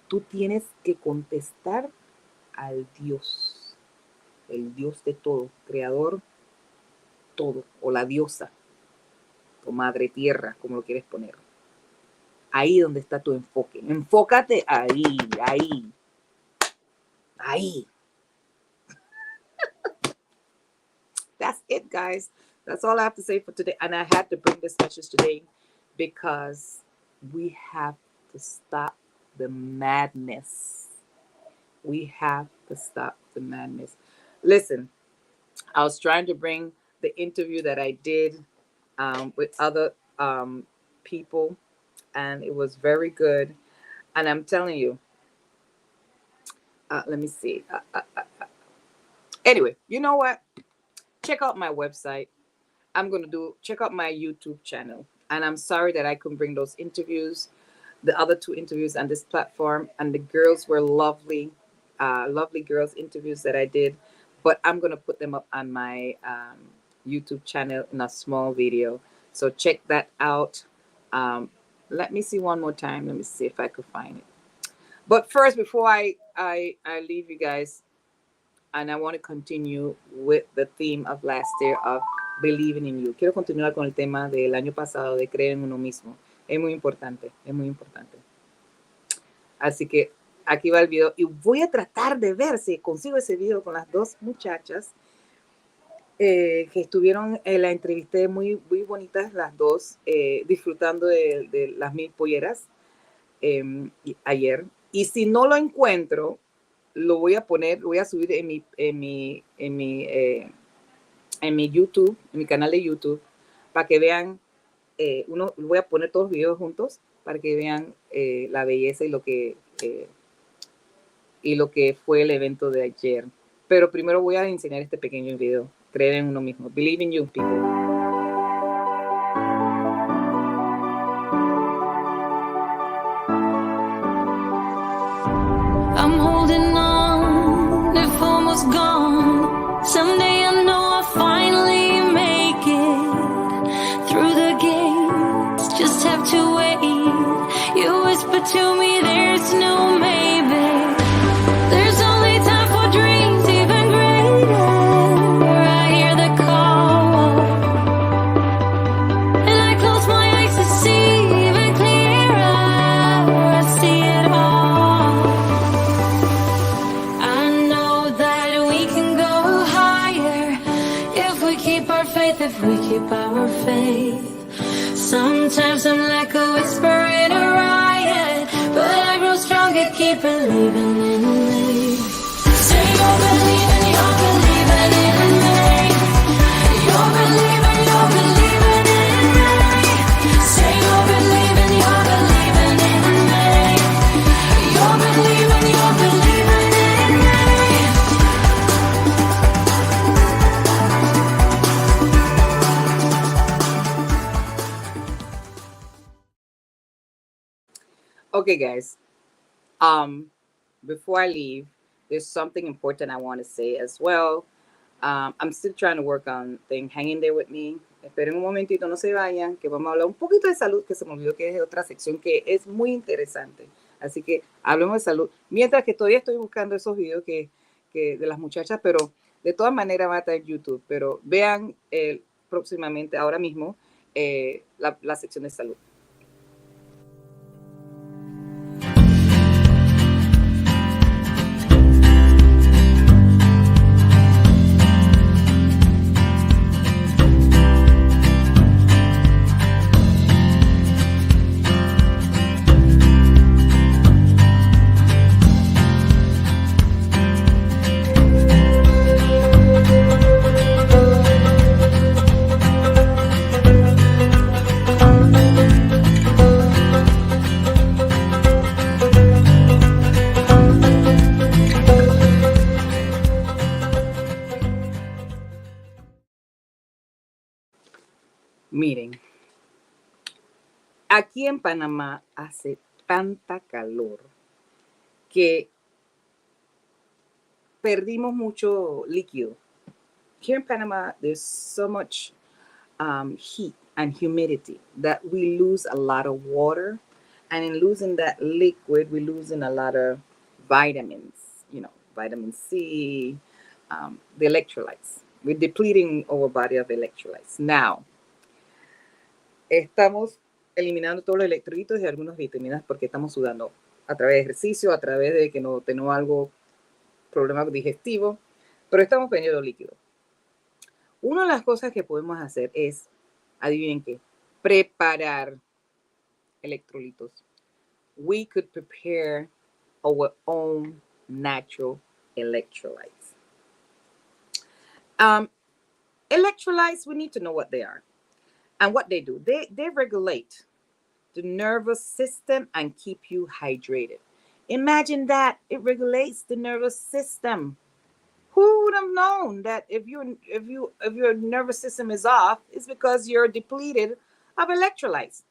Tú tienes que contestar al Dios, el Dios de todo, creador, todo, o la diosa, o madre tierra, como lo quieres poner. Ahí donde está tu enfoque. Enfócate ahí. That's it, guys. That's all I have to say for today. And I had to bring this message today because we have to stop the madness. We have to stop the madness. Listen, I was trying to bring the interview that I did with other people, and it was very good. And I'm telling you, let me see. Anyway, you know what? Check out my website. Check out my YouTube channel. And I'm sorry that I couldn't bring those interviews, the other two interviews on this platform. And the girls were lovely, lovely girls interviews that I did. But I'm gonna put them up on my YouTube channel in a small video. So check that out. Um, Let me see one more time. Let me see if I could find it. But first, before I leave you guys, and I want to continue with the theme of last year of believing in you. Quiero continuar con el tema del año pasado de creer en uno mismo. Es muy importante, es muy importante. Así que aquí va el video y voy a tratar de ver si consigo ese video con las dos muchachas que estuvieron en la entrevista, muy, muy bonitas las dos, disfrutando de las 1000 polleras ayer. Y si no lo encuentro, lo voy a poner, lo voy a subir en mi YouTube, en mi canal de YouTube, para que vean, voy a poner todos los videos juntos para que vean la belleza y lo que fue el evento de ayer. Pero primero voy a enseñar este pequeño video. Creer en uno mismo. Believe in you, people. I'm holding on, if almost gone. Someday I know I'll finally make it through the gates. Just have to wait. You whisper to me, there's no maybe. There's only time for dreams even greater. I hear the call, and I close my eyes to see even clearer. I see it all. I know that we can go higher if we keep our faith, if we keep our faith. Sometimes I'm like a whisper in a riot, but I grow stronger, keep believing in me. Say you're believing in me. You're believing in me. Say you're believing in me. You're believing in me. Okay, guys. Before I leave, there's something important I want to say as well. I'm still trying to work on things. Hang in there with me. Esperen un momentito, no se vayan, que vamos a hablar un poquito de salud, que se me olvidó que es otra sección que es muy interesante. Así que hablemos de salud. Mientras que todavía estoy buscando esos videos que de las muchachas, pero de todas maneras va a estar en YouTube. Pero vean próximamente, ahora mismo, la sección de salud. Miren, aquí en Panamá hace tanta calor que perdimos mucho líquido. Here in Panama, there's so much heat and humidity that we lose a lot of water. And in losing that liquid, we're losing a lot of vitamins, vitamin C, the electrolytes. We're depleting our body of electrolytes. Now, estamos eliminando todos los electrolitos y algunas vitaminas porque estamos sudando a través de ejercicio, a través de que no tenemos algo, problema digestivo, pero estamos perdiendo líquido. Una de las cosas que podemos hacer es, adivinen qué, preparar electrolitos. We could prepare our own natural electrolytes. Electrolytes, we need to know what they are. And what they do, they regulate the nervous system and keep you hydrated. Imagine that it regulates the nervous system. Who would have known that if your nervous system is off, it's because you're depleted of electrolytes?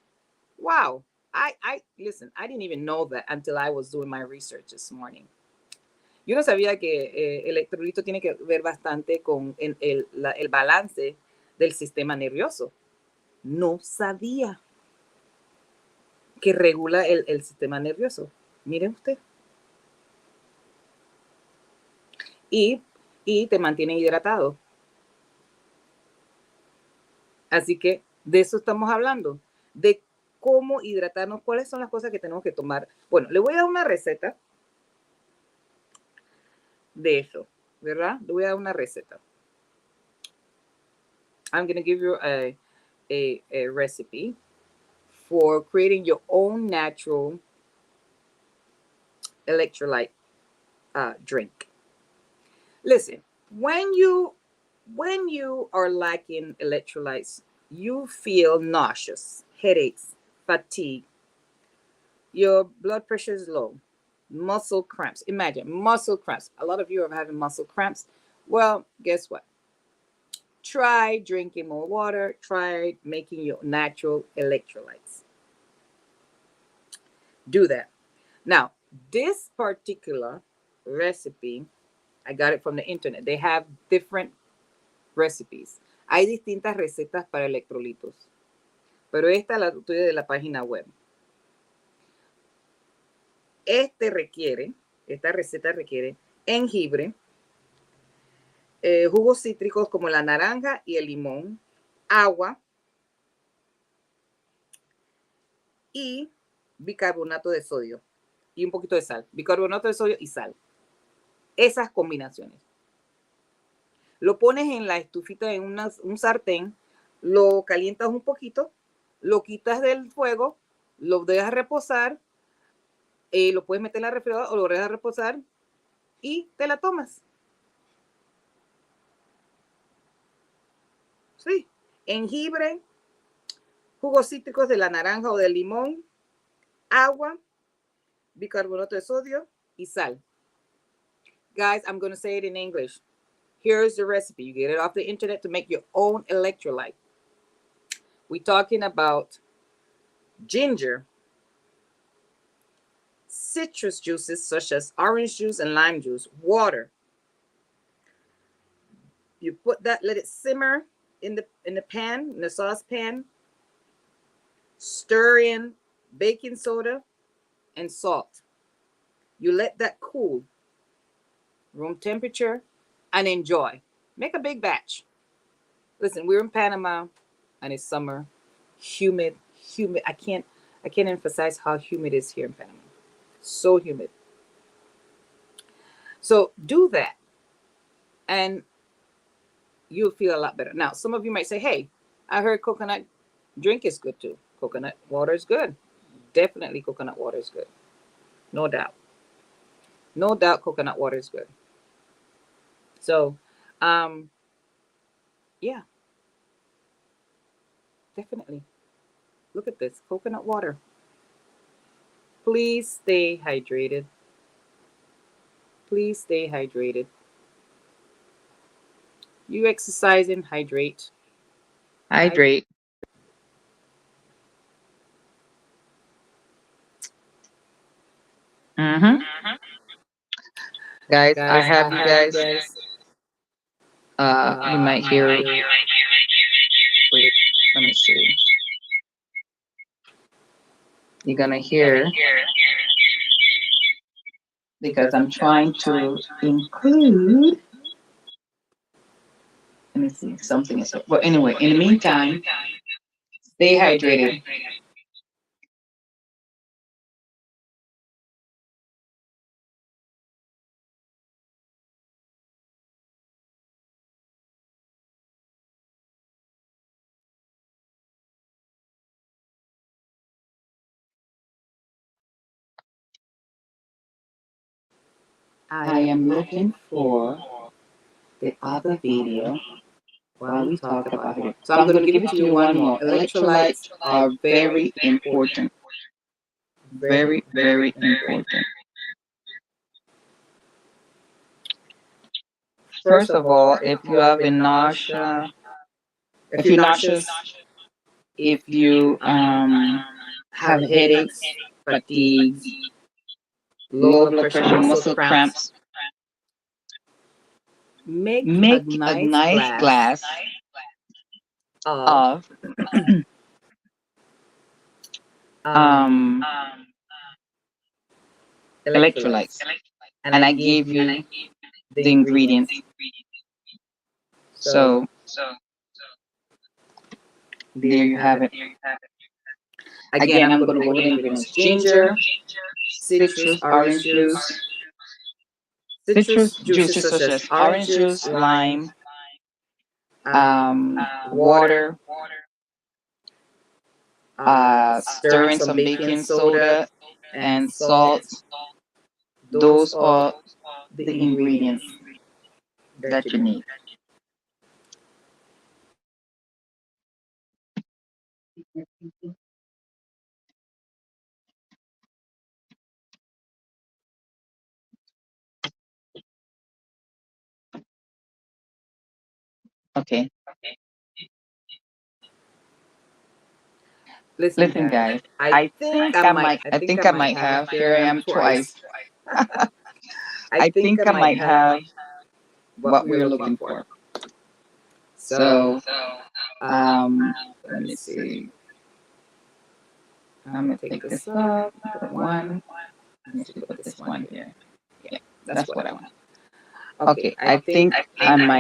Wow. I listen, I didn't even know that until I was doing my research this morning. Yo no sabía que el electrolito tiene que ver bastante con el balance del sistema nervioso. No sabía que regula el sistema nervioso. Miren usted. Y te mantiene hidratado. Así que de eso estamos hablando, de cómo hidratarnos, cuáles son las cosas que tenemos que tomar. Bueno, le voy a dar una receta de eso, ¿verdad? Le voy a dar una receta. I'm going to give you a recipe for creating your own natural electrolyte drink. Listen, when you are lacking electrolytes, you feel nauseous, headaches, fatigue, your blood pressure is low, muscle cramps. Imagine muscle cramps. A lot of you are having muscle cramps. Well, guess what? Try drinking more water. Try making your natural electrolytes. Do that. Now, this particular recipe, I got it from the internet. They have different recipes. Hay distintas recetas para electrolitos, pero esta la tuve de la página web. Esta receta requiere jengibre, jugos cítricos como la naranja y el limón, agua y bicarbonato de sodio y un poquito de sal. Bicarbonato de sodio y sal. Esas combinaciones. Lo pones en la estufita, en un sartén, lo calientas un poquito, lo quitas del fuego, lo dejas reposar, lo puedes meter en la refrigeradora o lo dejas reposar y te la tomas. Sí, jengibre, jugos cítricos de la naranja o del limón, agua, bicarbonato de sodio y sal. Guys, I'm going to say it in English. Here's the recipe. You get it off the internet to make your own electrolyte. We're talking about ginger, citrus juices such as orange juice and lime juice, water. You put that, let it simmer in the pan, in the saucepan. Stir in baking soda and salt. You let that cool, room temperature, and enjoy. Make a big batch. Listen, we're in Panama and it's summer, humid. I can't emphasize how humid it is here in Panama. So humid. So do that and you'll feel a lot better. Now, some of you might say, hey, I heard coconut drink is good too. Coconut water is good. Definitely coconut water is good. No doubt. No doubt coconut water is good. So, yeah. Definitely. Look at this. Coconut water. Please stay hydrated. Please stay hydrated. You exercising, hydrate. Hydrate. Mm-hmm. Guys, I have you guys. You might hear. Wait, let me see. You're gonna hear because I'm trying to include. Let me see, something is up. Well, anyway, in the meantime, stay hydrated. I am looking for the other video Well, we talked about it. So I'm going to give it to you one more. Electrolytes are very important. Very, very important. First of all, if you have a nausea, if you're nauseous, if you have headaches, fatigue, low blood pressure, muscle cramps, make a Make a nice nice glass glass of of um, um, electrolytes, electrolytes, and I and I gave gave you you the the ingredients. ingredients. So So there there you you have have it. it. Again, Again, I'm I'm going to going to go go over over the the ingredients: ingredients: ginger, ginger, citrus, orange orange juice, juice, citrus citrus juices juices such such as as orange orange juice, juice, lime, lime, water, water, stirring stirring some some baking baking soda, soda, and and salt. salt. Those Those are are the the ingredients ingredients that you that you need. need. Okay. Listen, Listen, guys. guys. I think I might. I I think I think I might might have. have. Here Here I I am am twice. twice. I I think I think I might might have have what what we're we're looking looking for. for. So, So, um, let let me me see. see. I'm I'm gonna gonna take take this this up. up. Put Put one. one. Let's Let's put put this this one one here. here. Yeah, Yeah, that's that's what I what I want. want. Okay, Okay, I I think think I I might might